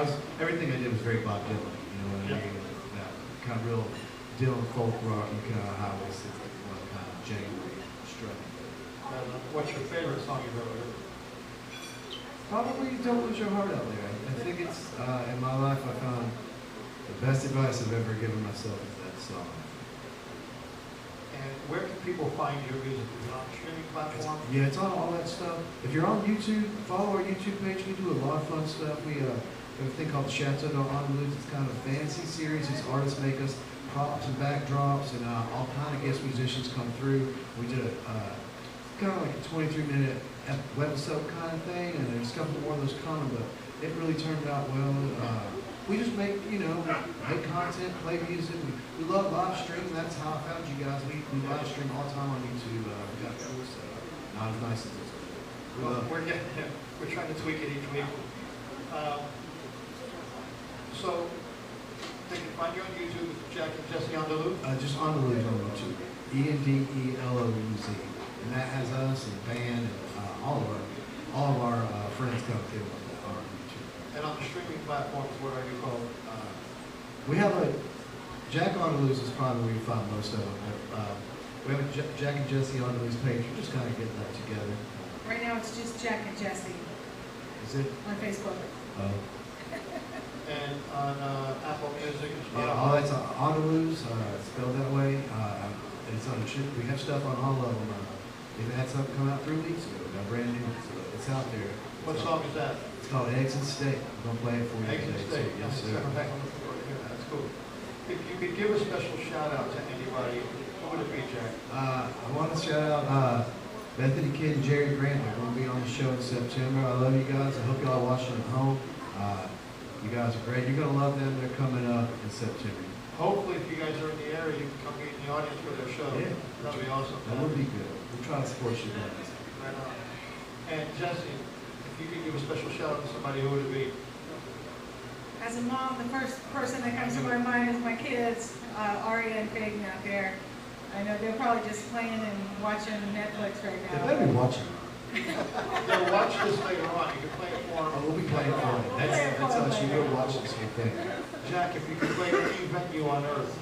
everything I did was very Bob Dylan, you know what I Yeah. mean? That kind of real Dylan folk rock, you kind of how it's like one kind of jangly strumming. What's your favorite song you've ever written? Probably Don't Lose Your Heart Out There. I think it's, in my life I found the best advice I've ever given myself is that song. And where can people find your music? Is it on a streaming platform? Yeah, it's on all that stuff. If you're on YouTube, follow our YouTube page. We do a lot of fun stuff. We have a thing called Chateau d'Andalousie. It's kind of a fantasy series. These artists make us props and backdrops, and all kind of guest musicians come through. We did kind of like a 23-minute webisode kind of thing, and there's a couple more of those coming, but it really turned out well. We just make, make content, play music. We love live stream. That's how I found you guys. We live stream all the time on YouTube. We got cool stuff. Not as nice as this. We're trying to tweak it each week. So they can find you on YouTube, Jack and Jesse Andalou. Just Andalou on YouTube. ENDELOUZ. And that has us and band and all of our friends come through on YouTube. And on the streaming platforms, what are you called? We have a Jack Andalou is probably where you find most of them. We have a Jack and Jesse Andalou page. We're just kind of getting that together. Right now, it's just Jack and Jesse Is it? on Facebook. And on Apple Music and Yeah, all that's Andalous, spelled that way. It's on. We have stuff on all of them. It had something come out 3 weeks ago. Got brand new. So it's out there. What song is that? It's called Eggs and Steak. I'm gonna play it for you Eggs and today. Steak. Yes, sir. That's cool. If you could give a special shout out to anybody, who would it be, Jack? I want to shout out Bethany Kidd and Jerry Grant. They're going to be on the show in September. I love you guys. I hope y'all watching at home. You guys are great. You're going to love them. They're coming up in September. Hopefully, if you guys are in the area, you can come be in the audience for their show. Yeah. That'd be awesome. That would be good. We'll try to support you guys. Right on. And Jesse, if you could give a special shout out to somebody, who would it be? As a mom, the first person that comes to my mind is my kids, Aria and Peyton out there. I know they're probably just playing and watching Netflix right They now. better be watching. They'll watch this later on. You can play it for them. We'll be playing for it. That's us. You will watch this whole thing. Jack, if you could play any venue on earth,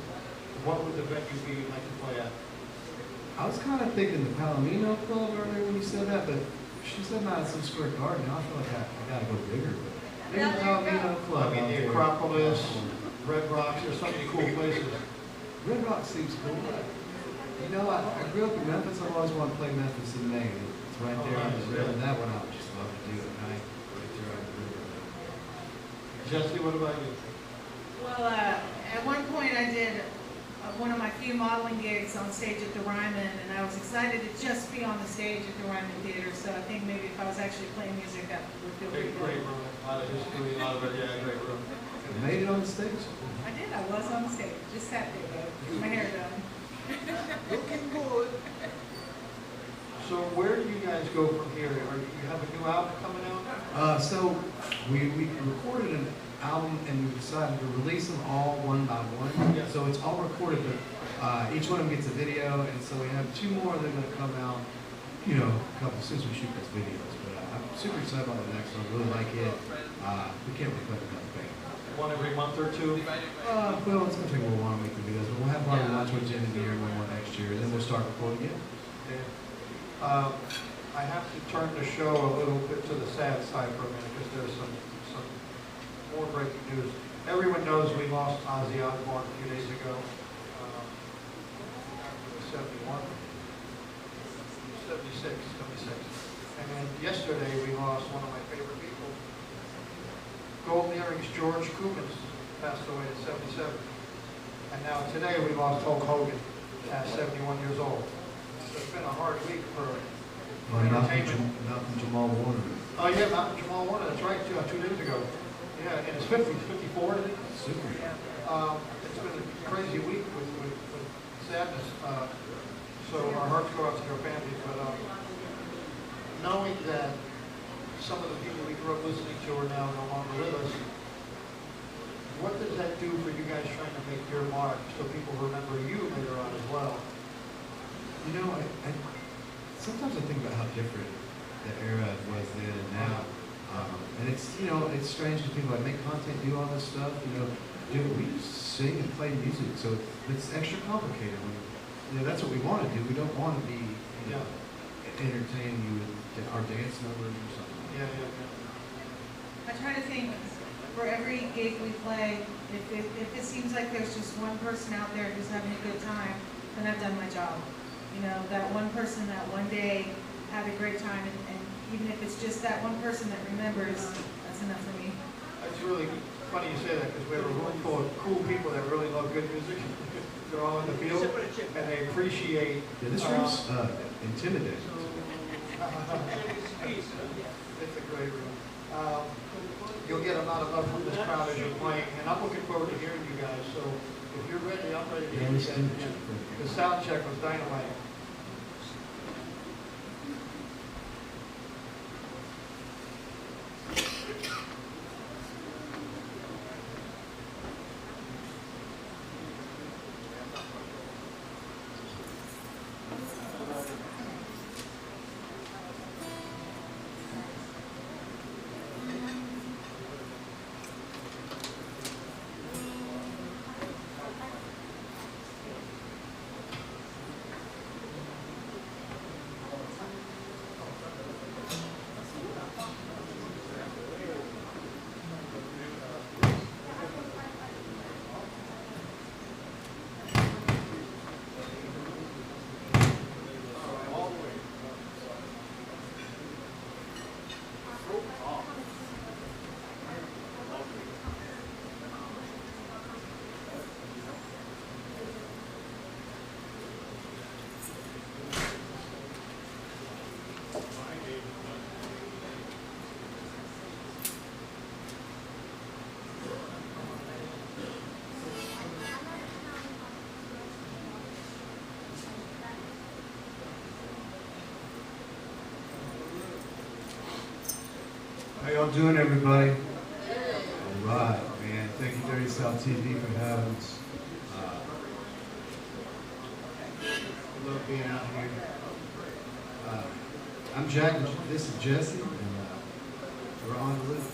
what would the venue be you'd like to play at? I was kind of thinking the Palomino Club earlier when you said that, but she said Madison Square Garden. Now I feel like I got to go bigger. But maybe the Palomino Club. I mean, out the there. Acropolis, Red Rocks, there's so many cool places. Red Rock seems cool. You know, I grew up in Memphis. I've always wanted to play Memphis in May. It's right there on the river. And that one I would just love to do at night, right there on the river. Jesse, what about you? Well, at one point I did one of my few modeling gigs on stage at the Ryman, and I was excited to just be on the stage at the Ryman Theater, so I think maybe if I was actually playing music, that would feel pretty Great good. room, a lot of history, a lot of, great room. You made it on the stage. I did, I was on stage, just sat there, though, my hair done. Looking good. So where do you guys go from here? You have a new album coming out? So we recorded an album and we decided to release them all one by one. Yeah. So it's all recorded, but each one of them gets a video, and so we have 2 more that are going to come out, a couple since we shoot those videos. But I'm super excited about the next one. I really like it. We can't really play another thing. One every month or two? Well, it's going to take a little while to make the videos, but we'll have probably one towards the end of the year and one more next year, and then we'll start recording again. Yeah. I have to turn the show a little bit to the sad side for a minute because there's some more breaking news. Everyone knows we lost Ozzy Osbourne a few days ago. 71, 76. And then yesterday we lost one of my favorite people. Golden Earrings George Coumans passed away at 77. And now today we lost Hulk Hogan at 71 years old. So it's been a hard week for entertainment. Not from Jamal Warner. Oh, yeah, Mount Jamal Warner, that's right, 2 days ago. Yeah, and it's 50, 54, I think. Super. It's been a crazy week with sadness. So our hearts go out to their families, but knowing that some of the people we grew up listening to are now no longer with us, what does that do for you guys trying to make your mark so people remember you later on as well? You know, I sometimes I think about how different the era was then and now. And it's, you know, it's strange because people like make content, do all this stuff, you know, we just sing and play music, so it's extra complicated. You know, that's what we want to do. We don't want to be, you know, entertaining you with our dance numbers or something. I try to think for every gig we play, if it seems like there's just one person out there who's having a good time, then I've done my job. You know, that one person that one day had a great time, and even if it's just that one person that remembers, that's enough for me. It's really funny you say that because we have a room full of cool people that really love good music. They're all in the field and they appreciate. Yeah, this room's intimidating. It's a great room. You'll get a lot of love from this crowd as you're playing, and I'm looking forward to hearing you guys. So if you're ready, I'm ready to hear you guys. The sound check was dynamite. How y'all doing, everybody? All right, man. Thank you, Dirty South TV, for having us. I love being out here. I'm Jack, and this is Jesse, and we're on the list.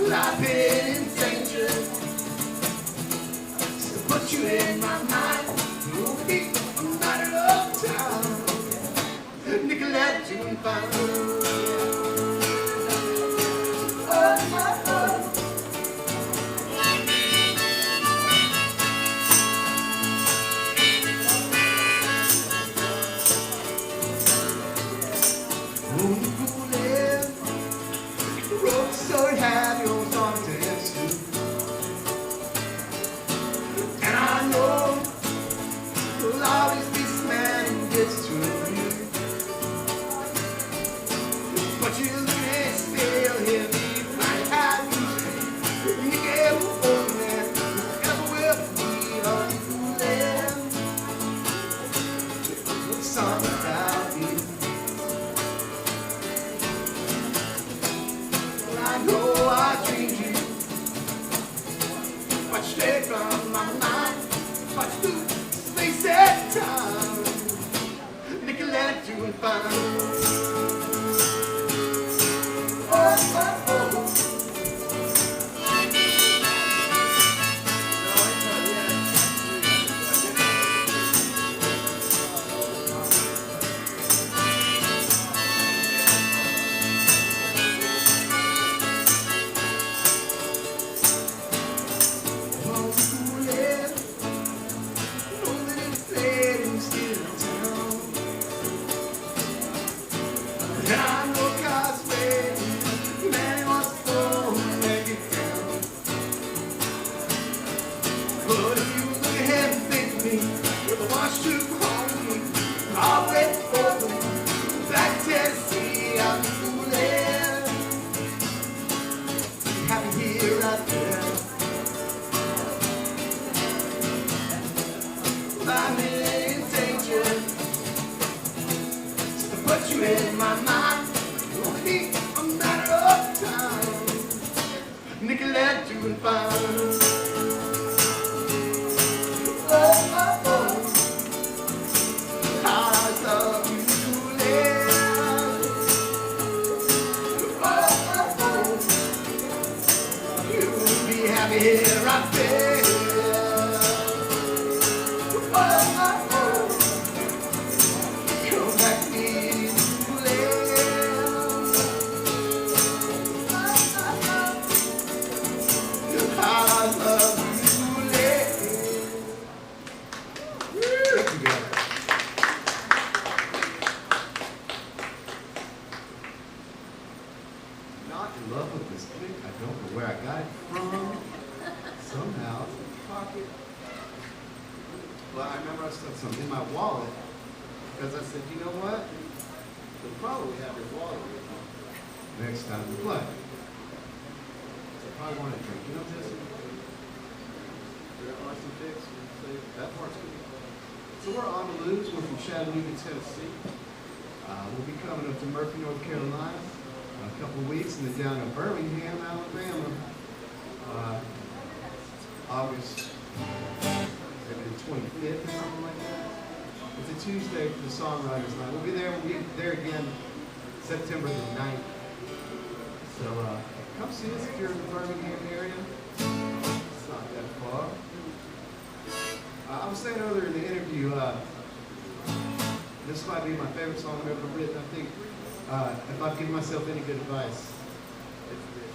I've been in danger to put you in my mind. You'll be a matter of time. Nicolette, you can find so have your song to dance to. And I know you'll always be the man who gets to you. through space and time. Nicolette doing fine. Put you in my mind, only a matter of time. Nicolette doing fine. Oh, oh, oh. I love you, Nicolette. Oh, oh, oh. You'll be happy here, I bet. Not in love with this pick. I don't know where I got it from. Somehow it's in the pocket. Well, I remember I stuck something in my wallet because I said, you know what? You'll probably have your wallet with you next time we play. So I probably want to drink. You know, Jesse? There are some picks. That part's good. So we're on the loose. We're from Chattanooga, Tennessee. We'll be coming up to Murphy, North Carolina in a couple of weeks, and then down to Birmingham, Alabama, August maybe the 25th or something like that. It's a Tuesday for the Songwriters Night. We'll be there again September the 9th. So come see us if you're in the Birmingham area. It's not that far. I was saying earlier in the interview, this might be my favorite song I've ever written. I think if I've given myself any good advice, it's this.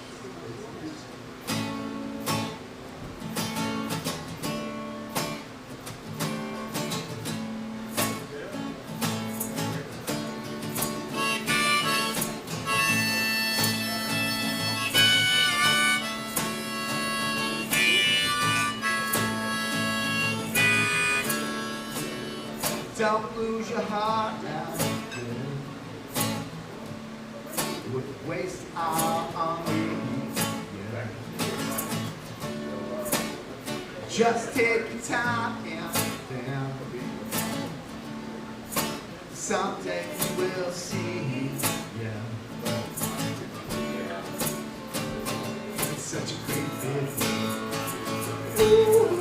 Don't lose your heart now. It would waste all on me. Yeah. Just take your time and down. Someday you will see. Yeah. It's such a great fit. Ooh.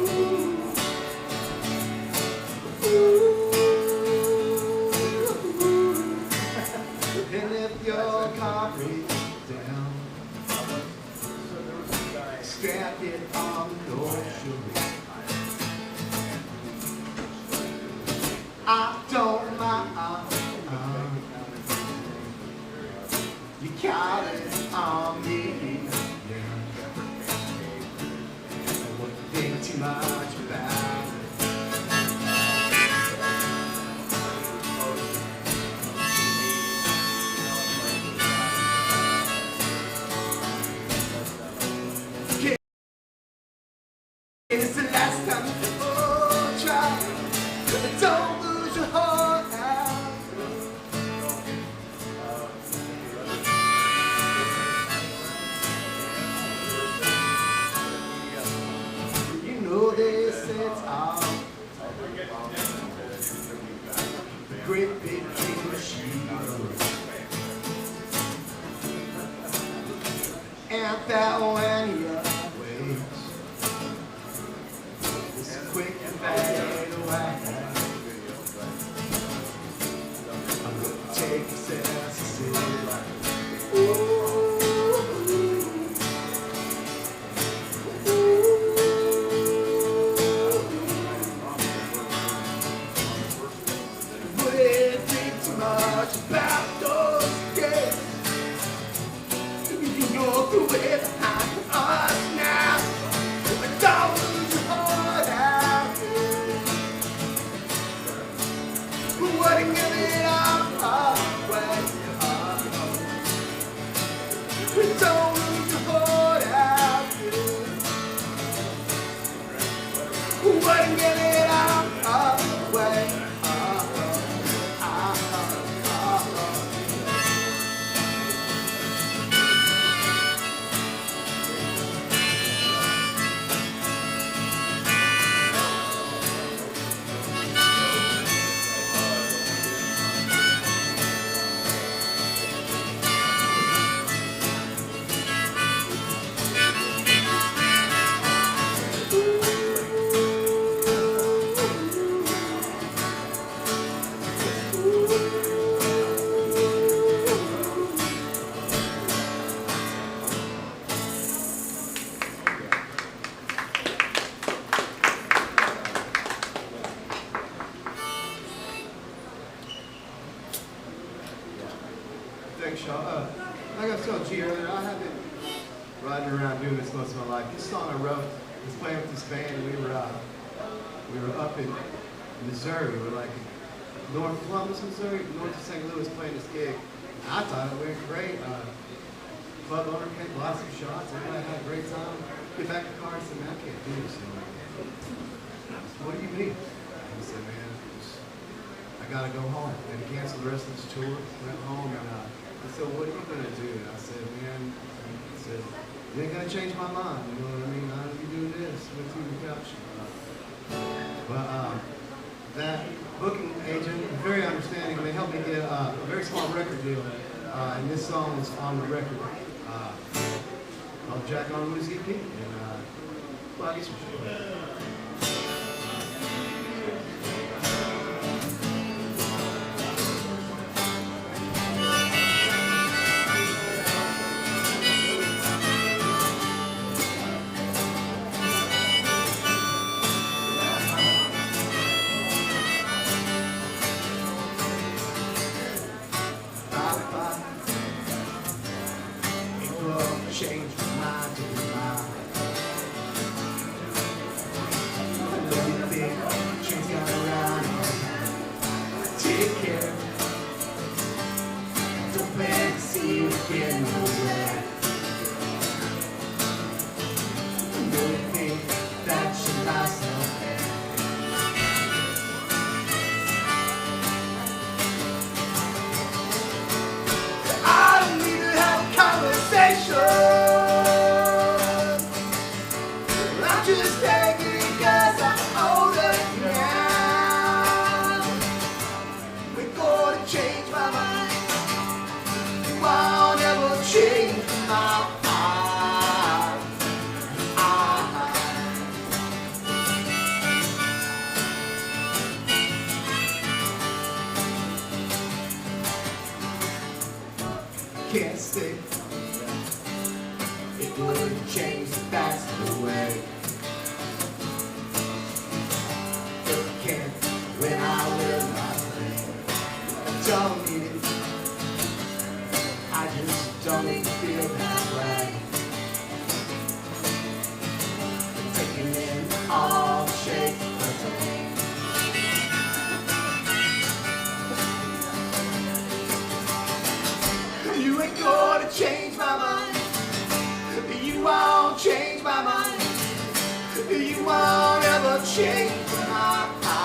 And if your car breaks down, strap it on the door, sugar. I don't mind. You got it on me. Yeah. I wouldn't think too much about it. It's the last time you try. Don't lose your heart now. You know they say it's all great big machine. And that when you're quick and fast. much about those days. You know the way behind us now. But don't lose your heart out. Wouldn't give it all away. Don't lose your heart out. Wouldn't give it all away. Thanks, Shaw. Like I was telling G earlier, I have been riding around doing this most of my life. This song I wrote was playing with this band, and we were up in Missouri. We were like in North Columbus, Missouri, north of St. Louis, playing this gig. I thought it went great. Club owner came, bought some shots. Everybody had a great time. Get back to the car and said, man, I can't do this anymore. What do you mean? And he said, man, I gotta go home. And he canceled the rest of his tour, went home, and I said, what are you gonna do? And I said, man, he said, you ain't gonna change my mind. You know what I mean? How do you do this? Went through the couch. But that booking agent was very understanding. They helped me get a very small record deal. And this song is on the record called Jack on Whiskey Pete. And well, I guess we should. Change my mind to be mine. Big trains got around. Take care. Don't plan to see you again nowhere. Really think that should last no fair. I don't need to have a conversation. I'm just angry 'cause I'm older now. We're gonna change my mind. I'll never change my mind. Can't stay. It wouldn't change, that's the way. If I can't, when I will not play. I don't need it. I just don't need to feel that way. Taking in all the shades of the day. You ain't gonna change my mind. You won't change my mind. You won't ever change my mind.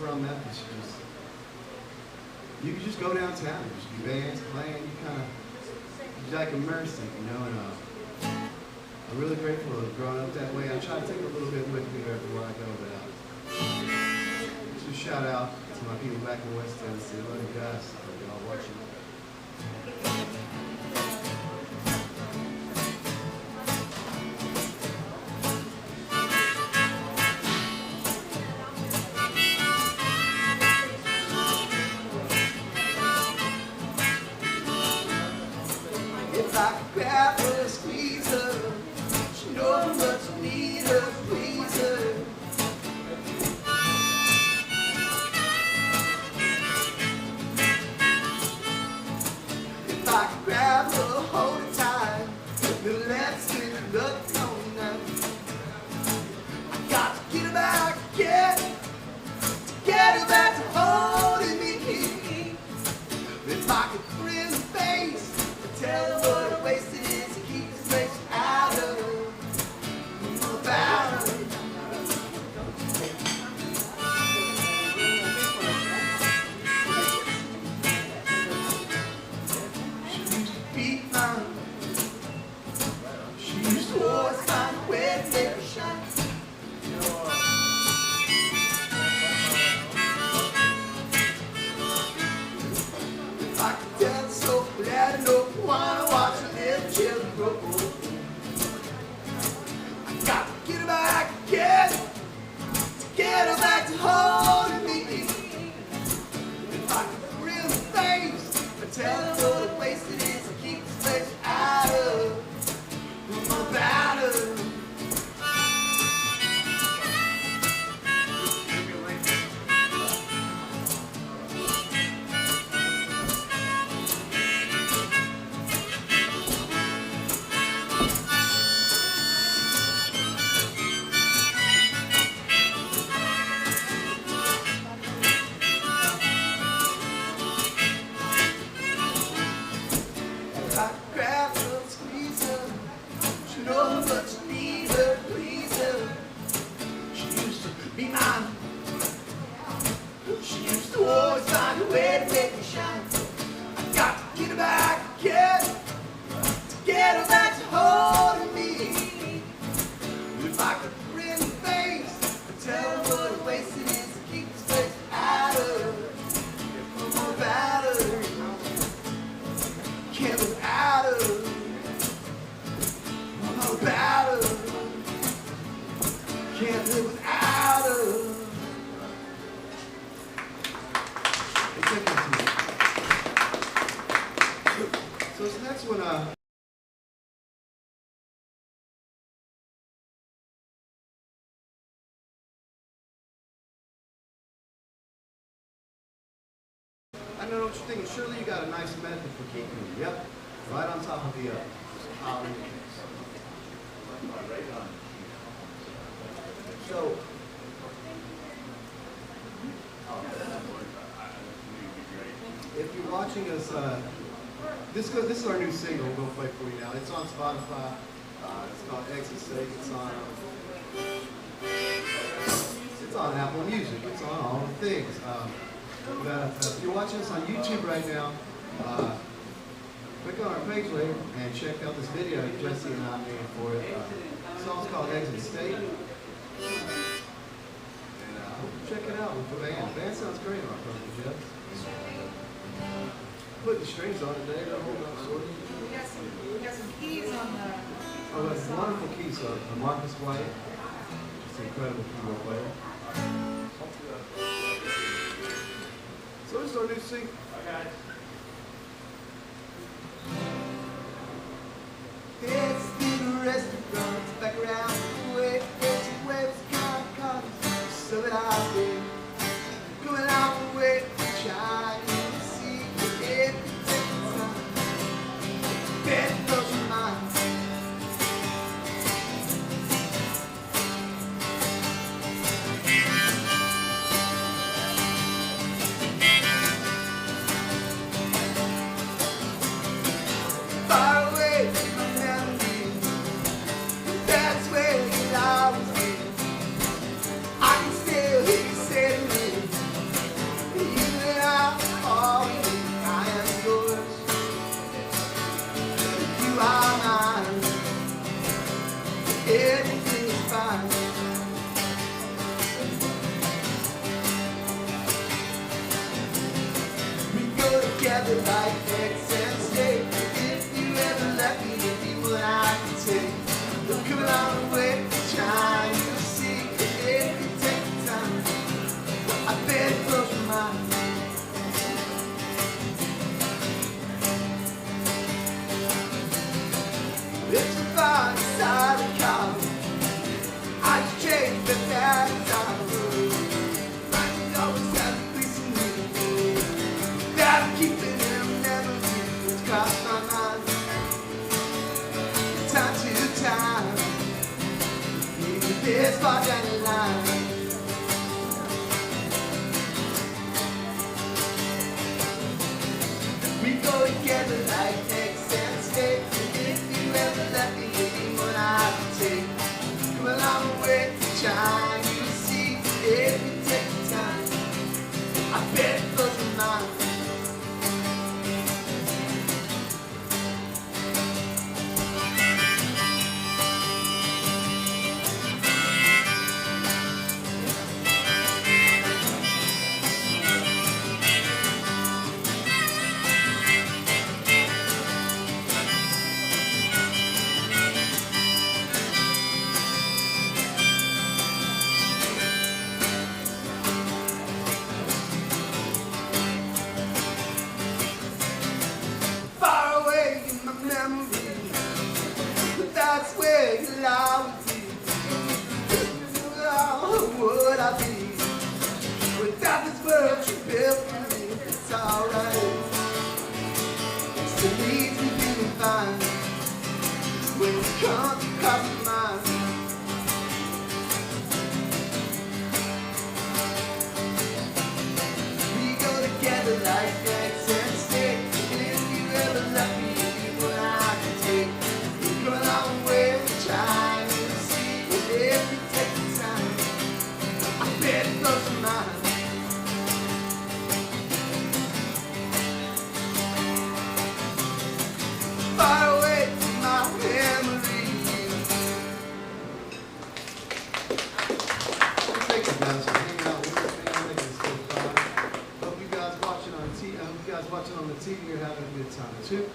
from Memphis, you can just go downtown. There's bands playing. You kind of, you like immerse it, you know. And I'm really grateful to have grown up that way. I try to take a little bit with me everywhere I go, but just a shout out to my people back in West Tennessee. I love you guys. I love y'all watching. If I could grab her, squeeze her, she knows what you need her, please her. If I could grab her, hold her tight, then let's get looking on now. I got to get her back again, to get her back to holding me. If I could thrill her face, tell her what a waste it is to keep this place out of about her. She used to be mine. She used to always find a way to make her shine. If I could tell her so glad I know wanna watch her little children grow old. I got to get her back again, to get her back to holding me. If I could thrill her face, but tell her what a waste it is to keep this place out of about her. If I could grab her, squeeze her, she knows what you need her, please her. She used to be mine. She used to always find a way to make me shine. I got to get her back again, to get her back to holding me. If I could grin her face, tell her what a waste it is to keep this place out of about her. Can't live out of about her. Can't live without her. So this next one, I know what you're thinking. Surely you got a nice method for keeping them. Yep, right on top of the collar. So, if you're watching us, this is our new single. We're gonna play for you now. It's on Spotify. It's called Acoustic. It's on Apple Music. It's on all the things. If you're watching us on YouTube right now, click on our page later and check out this video Jesse and I made for it. The song's called Exit State. And check it out with the band. The band sounds great on it, Jeff. Put the strings on it today. We got some keys on the... Oh, that's wonderful keys. Marcus White. It's an incredible keyboard player. So this is our new single. It's the restaurants back around the way. It's waves, cars, so that I've been going out the way, trying to see if it's time. Bed knows your mind. together like eggs and steak. If you ever left me, it'd be what I could take. Look along the way, trying to see if you take the time. I bet it blows your mind. It's a fire inside the car. I just changed the bad time. I always have to be some new. Gotta keep it in memory. It's crossed my mind. Time to time. Even this far down the line. We go together like eggs and steak. If you ever left me, it'd be what I could take. Come along with the time. You see if you take the time. I bet it blows your mind. Far away in my memory, but that's where you lie with me. Oh, would I be without this world you built for me? It's alright. It still leaves me feeling fine when you come across my mind. We go together like eggs and steak. If you ever left me, it'd be what I could take. We go a long way trying to see if you take the time. I bet it blows your mind. Far away from my memory. Thank you guys for hanging out with us, man. Making this good fun. Hope you guys watching on the TV are having a good time too.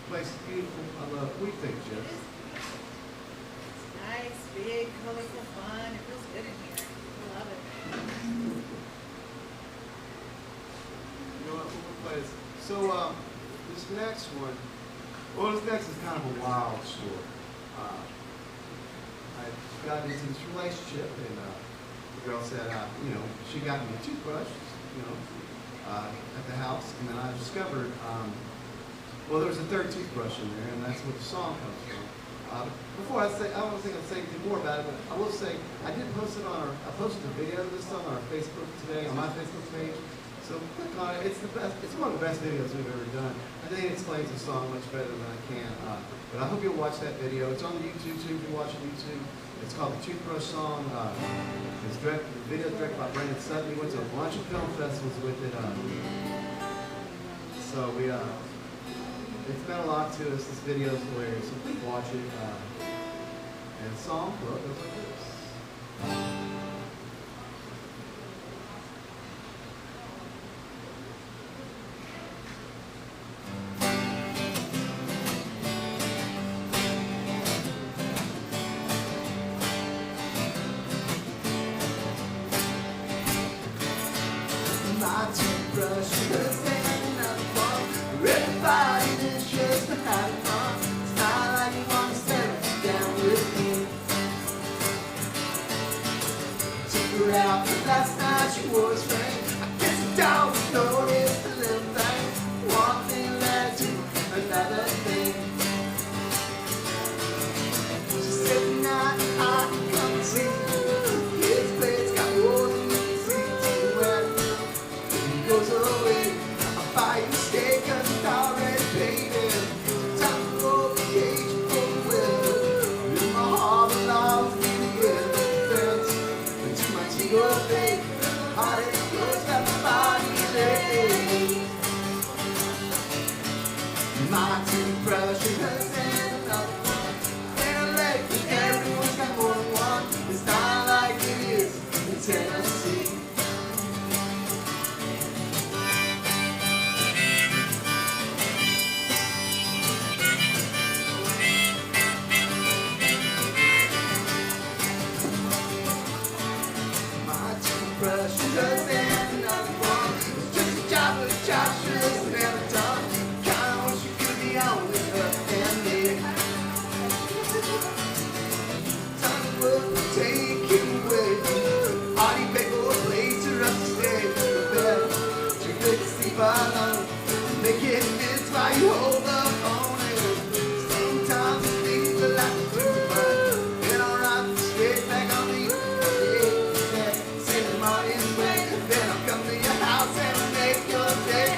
Place is beautiful. I love it. What do you think, Jeff? Nice, big, colorful, fun. It feels good in here. I love it. You know what? We'll play this. So, this next one, this next is kind of a wild story. I got into this relationship, and the girl said, she got me a toothbrush, at the house, and then I discovered, there was a third toothbrush in there, and that's what the song comes from. Before I don't think I'll say anything more about it, but I will say I did post it I posted a video of this song on our Facebook today, on my Facebook page. So click on it. It's the best. It's one of the best videos we've ever done. I think it explains the song much better than I can. But I hope you'll watch that video. It's on YouTube too. If you watch on YouTube, it's called the Toothbrush Song. The video is directed by Brandon Sutton. We went to a bunch of film festivals with it. So it's meant a lot to us. This video is hilarious. So please watch it. And the song goes like this. My toothbrush is another one. Everybody is just having fun. It's not like you want to settle down with me. Took her out the last night she wore a ring. I guess the dog noticed the little thing. One thing led to another thing. She said tonight I can come and see you. His place got more than you can see. Goes away, I'll buy you a steak 'cause it's already paid in. Time to go vacation for the weather. In my heart will always be together. Friends, into my Tigo face. Heart is close, got my body lately. My toothbrush is another one. And lately everyone's got more than one. It's not like it is in Tennessee. brush your hand, another one. It's just a job that Josh has never done. Kinda wish you could be on with her and me. Time will take him away. All you people place her up to stay in the bed. Too good to sleep alone. Make it miss while you hold the phone. Sometimes it feels like a blue, but then I'll run straight back on the yeah. Say the morning's way, then I'll come to your house and make your day.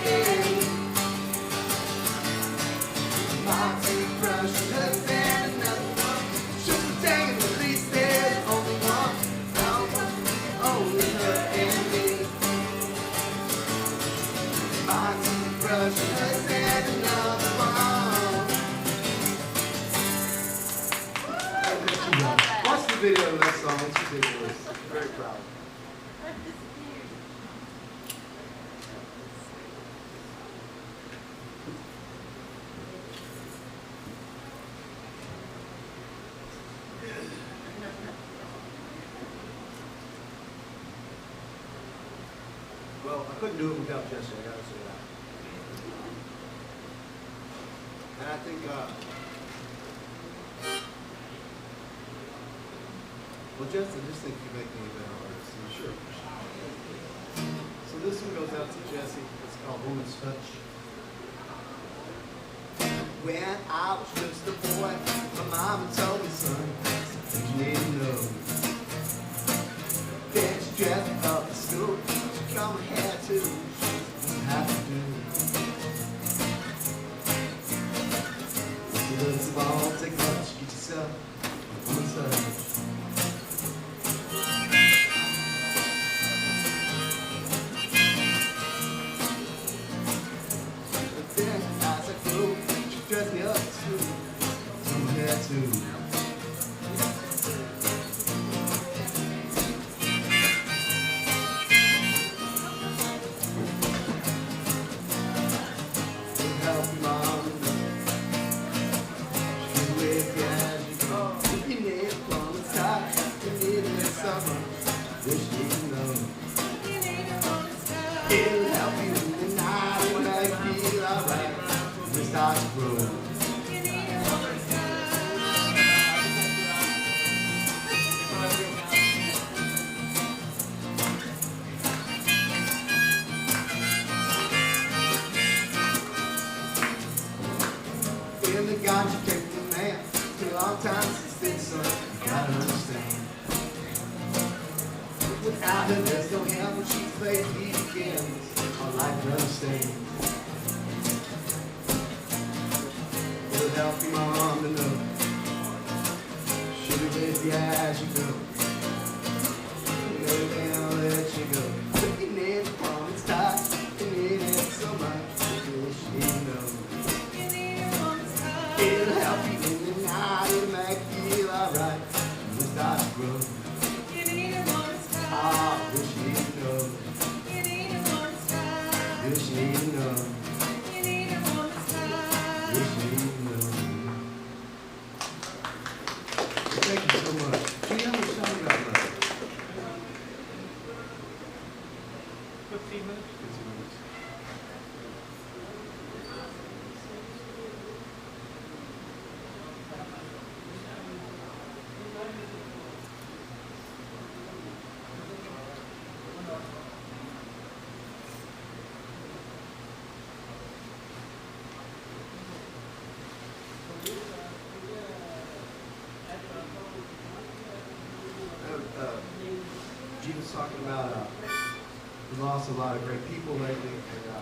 My toothbrush has been another one. Just pretending at least there's only one. Only her and me. My toothbrush has been another one. Watch the video of that song. It's ridiculous. Very proud. Well, I couldn't do it without Jesse, I gotta say that. And I think, well, Jesse, I just think you make me a better artist, I'm sure. So this one goes out to Jesse. It's called Woman's Touch. When I was just a boy, my mama told me, son, you need to know. Then she dressed me up to school, she cut my hair too, have to do. So this won't take much, get yourself a woman's touch. But then as I grew, she dressed me up too, so my hair too. Help you, mom. She's with you as you go. If you need a woman's touch, you need it this summer. Wish you could know. It'll help you in the night when I feel alright. When we start to grow. In the God you take the man. It's been a long time since this, son. You gotta understand. Without her, there's no hell when she plays he begins. Our life never stays. It'll help you, mom, to know. She'll be with you as you go. Never gonna let you go. But you need a woman's touch. You need it so much. You wish you know. It'll help you in the night, it'll make you feel alright. When we start to grow. Ah, wish you know. Wish you know. Wish you know. Thank you so much. Do you have a song you got left? 15 minutes? 15 minutes. Gene was talking about we lost a lot of great people lately. And I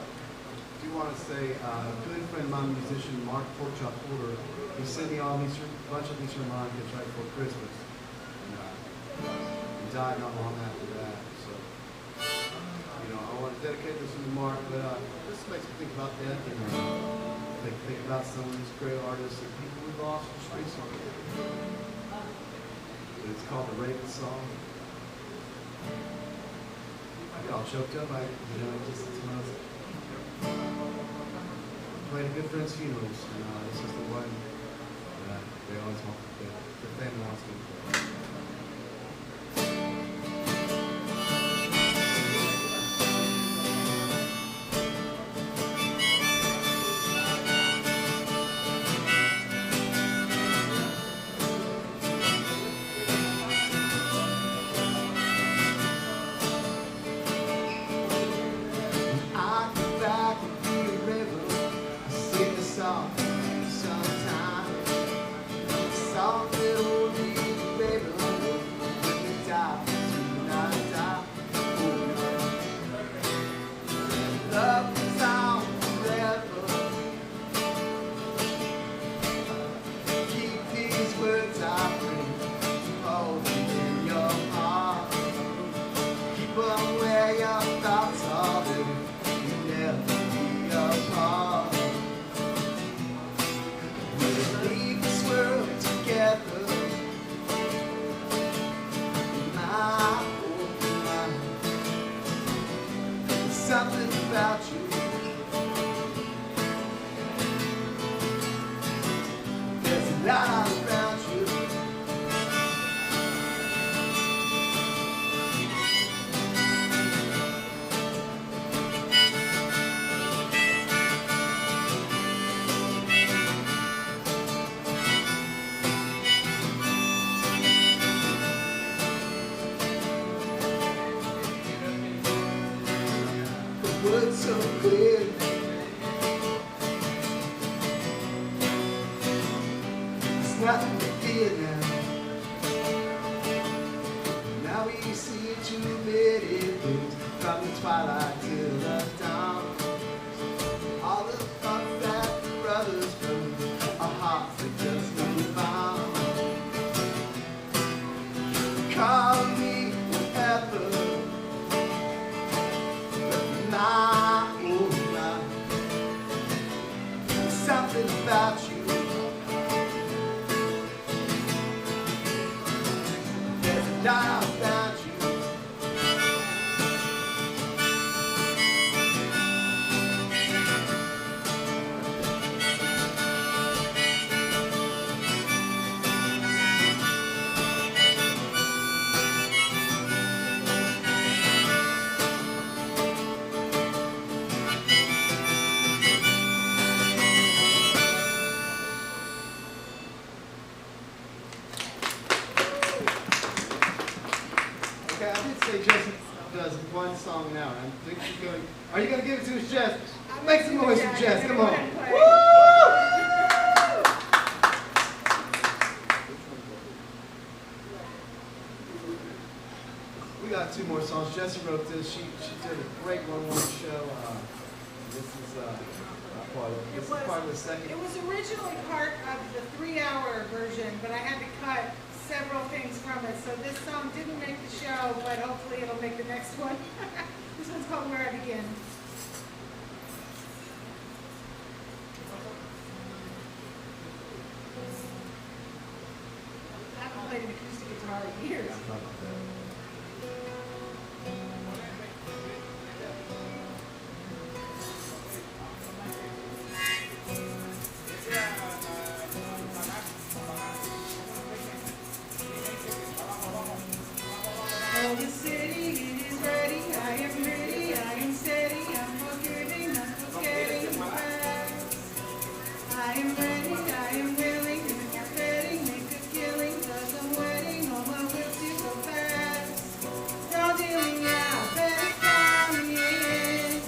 do want to say a good friend of mine, musician Mark Porkchop Porter, he sent me all these bunch of these harmonicas right before Christmas. And he died not long after that. So, you know, I want to dedicate this one to Mark, but this makes me think about death and make me think about some of these great artists and people we lost just recently. It's called The Raven Song. I got all choked up. Just when I was playing a good friend's funerals, and this is the one that they always want, the family wants me to play. something about you. There's a lot about you. The words so clear. There's nothing to fear now. Now we see too many things from the twilight till the dawn. All the thoughts that brothers from our hearts are just move on. Call me whatever, but my, oh my, there's something about you. There's a lot about you. Okay, I did say Jess does one song an hour. I think she's going. Are you going to give it to us, Jess? Make some noise for Jess. Come on. We got two more songs. Jessie wrote this. She did a great one-woman show. This is part of the second. It was originally part of the 3-hour version, but I had to cut several things from it. So this song didn't make the show, but hopefully it'll make the next one. This one's called Where I Begin. I haven't played an acoustic guitar in years. Oh, the city, it is ready. I am ready, I am steady. I'm forgiving, I'm forgetting the past. I am ready, I am willing. If you're betting, make a killing. 'Cause I'm waiting on my will to go fast. Don't deal me out, better call me in.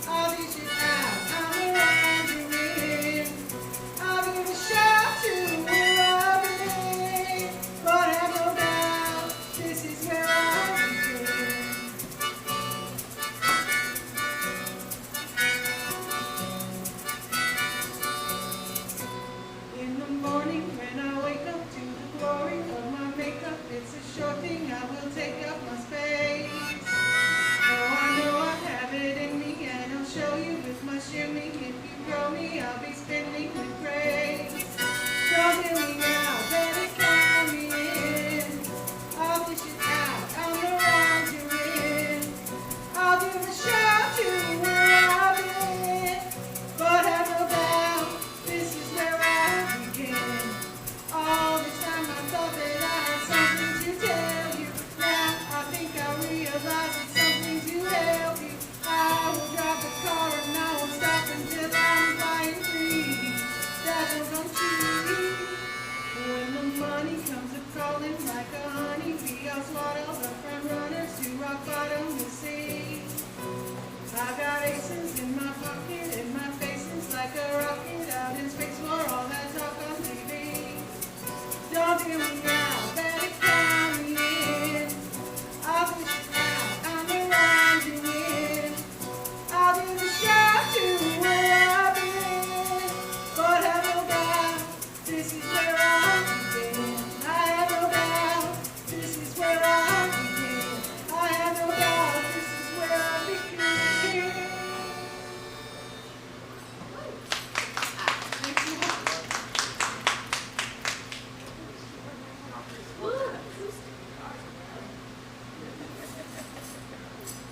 I'll dish it out, I'm around you in. I'll give a shout to where I've been. But have no doubt, this is where I begin. In the morning when I wake up to the glory of my makeup, it's a sure thing I will take up my space. Oh, I know I have it in me and I'll show you with my shimmy. If you throw me, I'll be spinning with grace. Don't hear me now, better count me in. I'll dish it out, I'm around you in. I'll give a shout to where I've been. But have no doubt, this is where I begin. All this time I thought that I had something to tell you. Now I think I realize it's something to help you. I will drive the car and I won't stop until I'm flying free. That's what I'm cheap. When the money comes a-calling like a honey bee, I'll swallow the front runners to rock bottom the sea. I got aces in my pocket and my face is like a rocket out in space for all that talk on TV. Don't hear me now, better count me in. I'll push it out, I'm around you in. I'll do the shout to where I've been. But have no doubt, this is where I begin. I have no doubt, this is where I begin. I have no doubt, this is where I begin.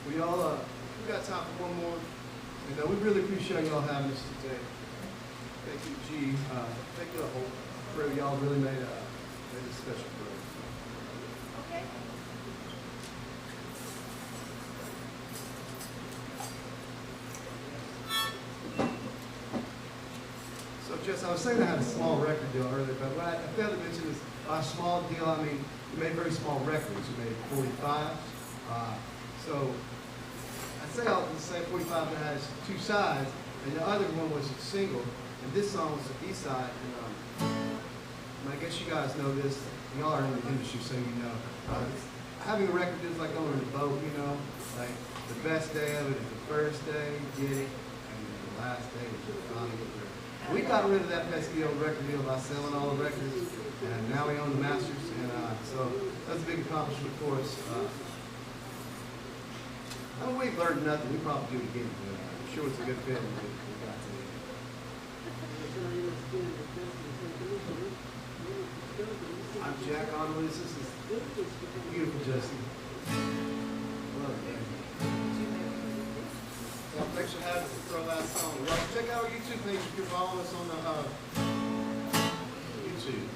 We all We got time for one more. And we really appreciate y'all having us today. Thank you, G. Thank you, the whole crew. Y'all really made it special for us. Okay. So, Jess, I was saying I had a small record deal earlier, but what I failed to mention is by small deal, I mean, we made very small records. We made 45s. So, I'd say I'll say 45 that has two sides, and the other one was a single, and this song was the B-side. And I guess you guys know this. Y'all are in the industry, so you know. Having a record deal is like going on a boat, you know? Like, the best day of it is the first day, you get it, and then the last day is just finally get there. We got rid of that pesky old record deal by selling all the records, and now we own the masters, and so that's a big accomplishment for us. I mean, we've learned nothing. We probably do it again, but I'm sure it's a good feeling we got today. I'm Jack Otto. This is beautiful, Jesse. Love it, man. Well, thanks for having us for our last song. Well, check out our YouTube page if you're following us on YouTube.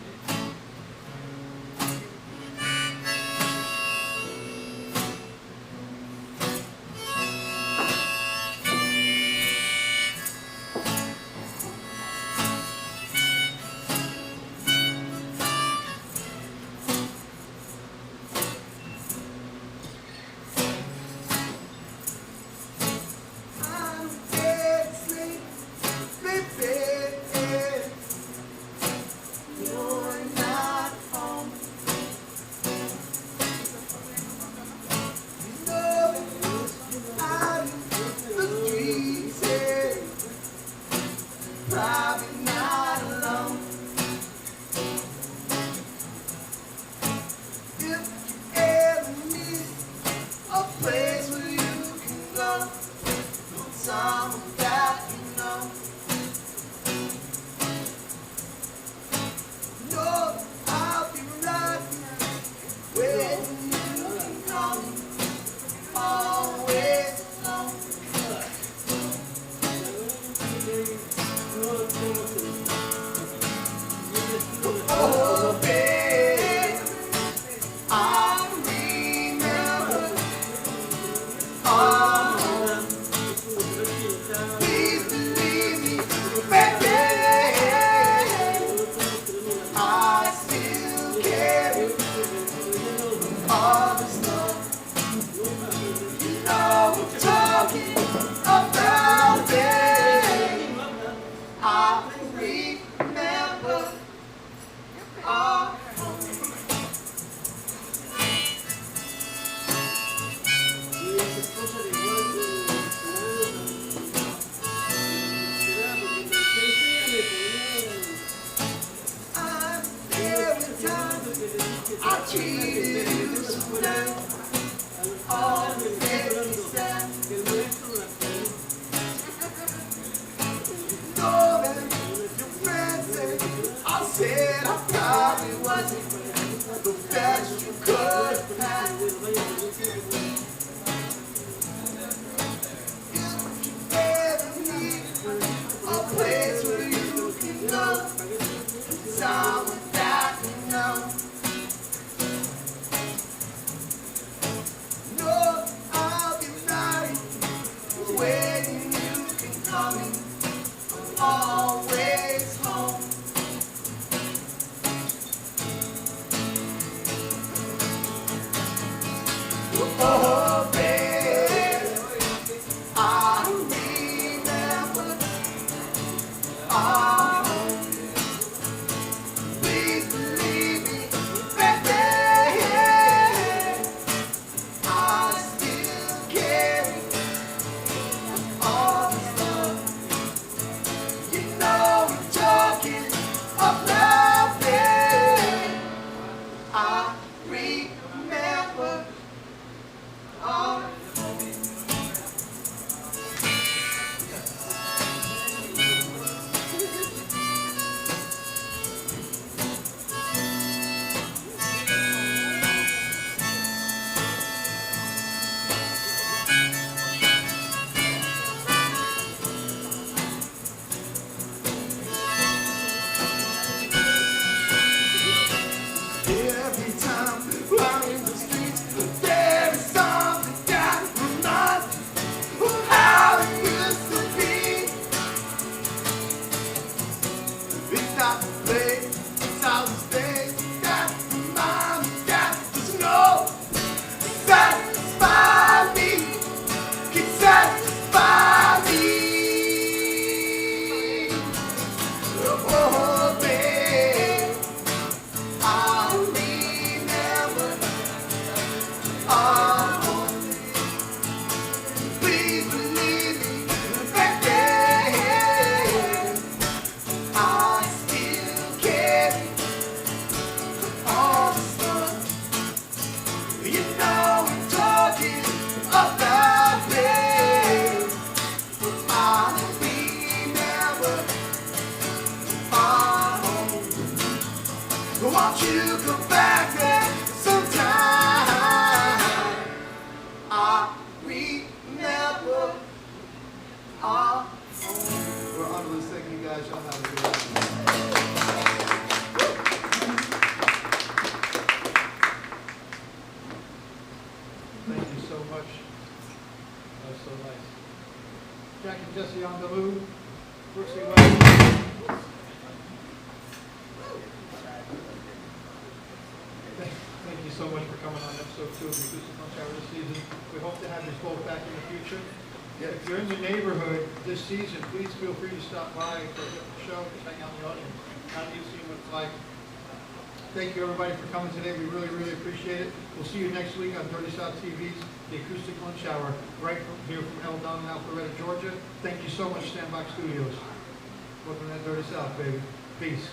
You know are. We're on to this. Thank you guys. Y'all have a good night. Thank you so much. That was so nice. Jack and Jesse on the move. Brooksy West. Thank you so much for coming on episode 2 of the Acoustic Lunch Hour this season. We hope to have you both back in the future. If you're in the neighborhood this season, please feel free to stop by for a show, just hang out in the audience. How do you see what it's like? Thank you everybody for coming today. We really, really appreciate it. We'll see you next week on Dirty South TV's The Acoustic Lunch Hour, right from here from Eldon in Alpharetta, Georgia. Thank you so much, Standbox Studios. Welcome to Dirty South, baby. Peace.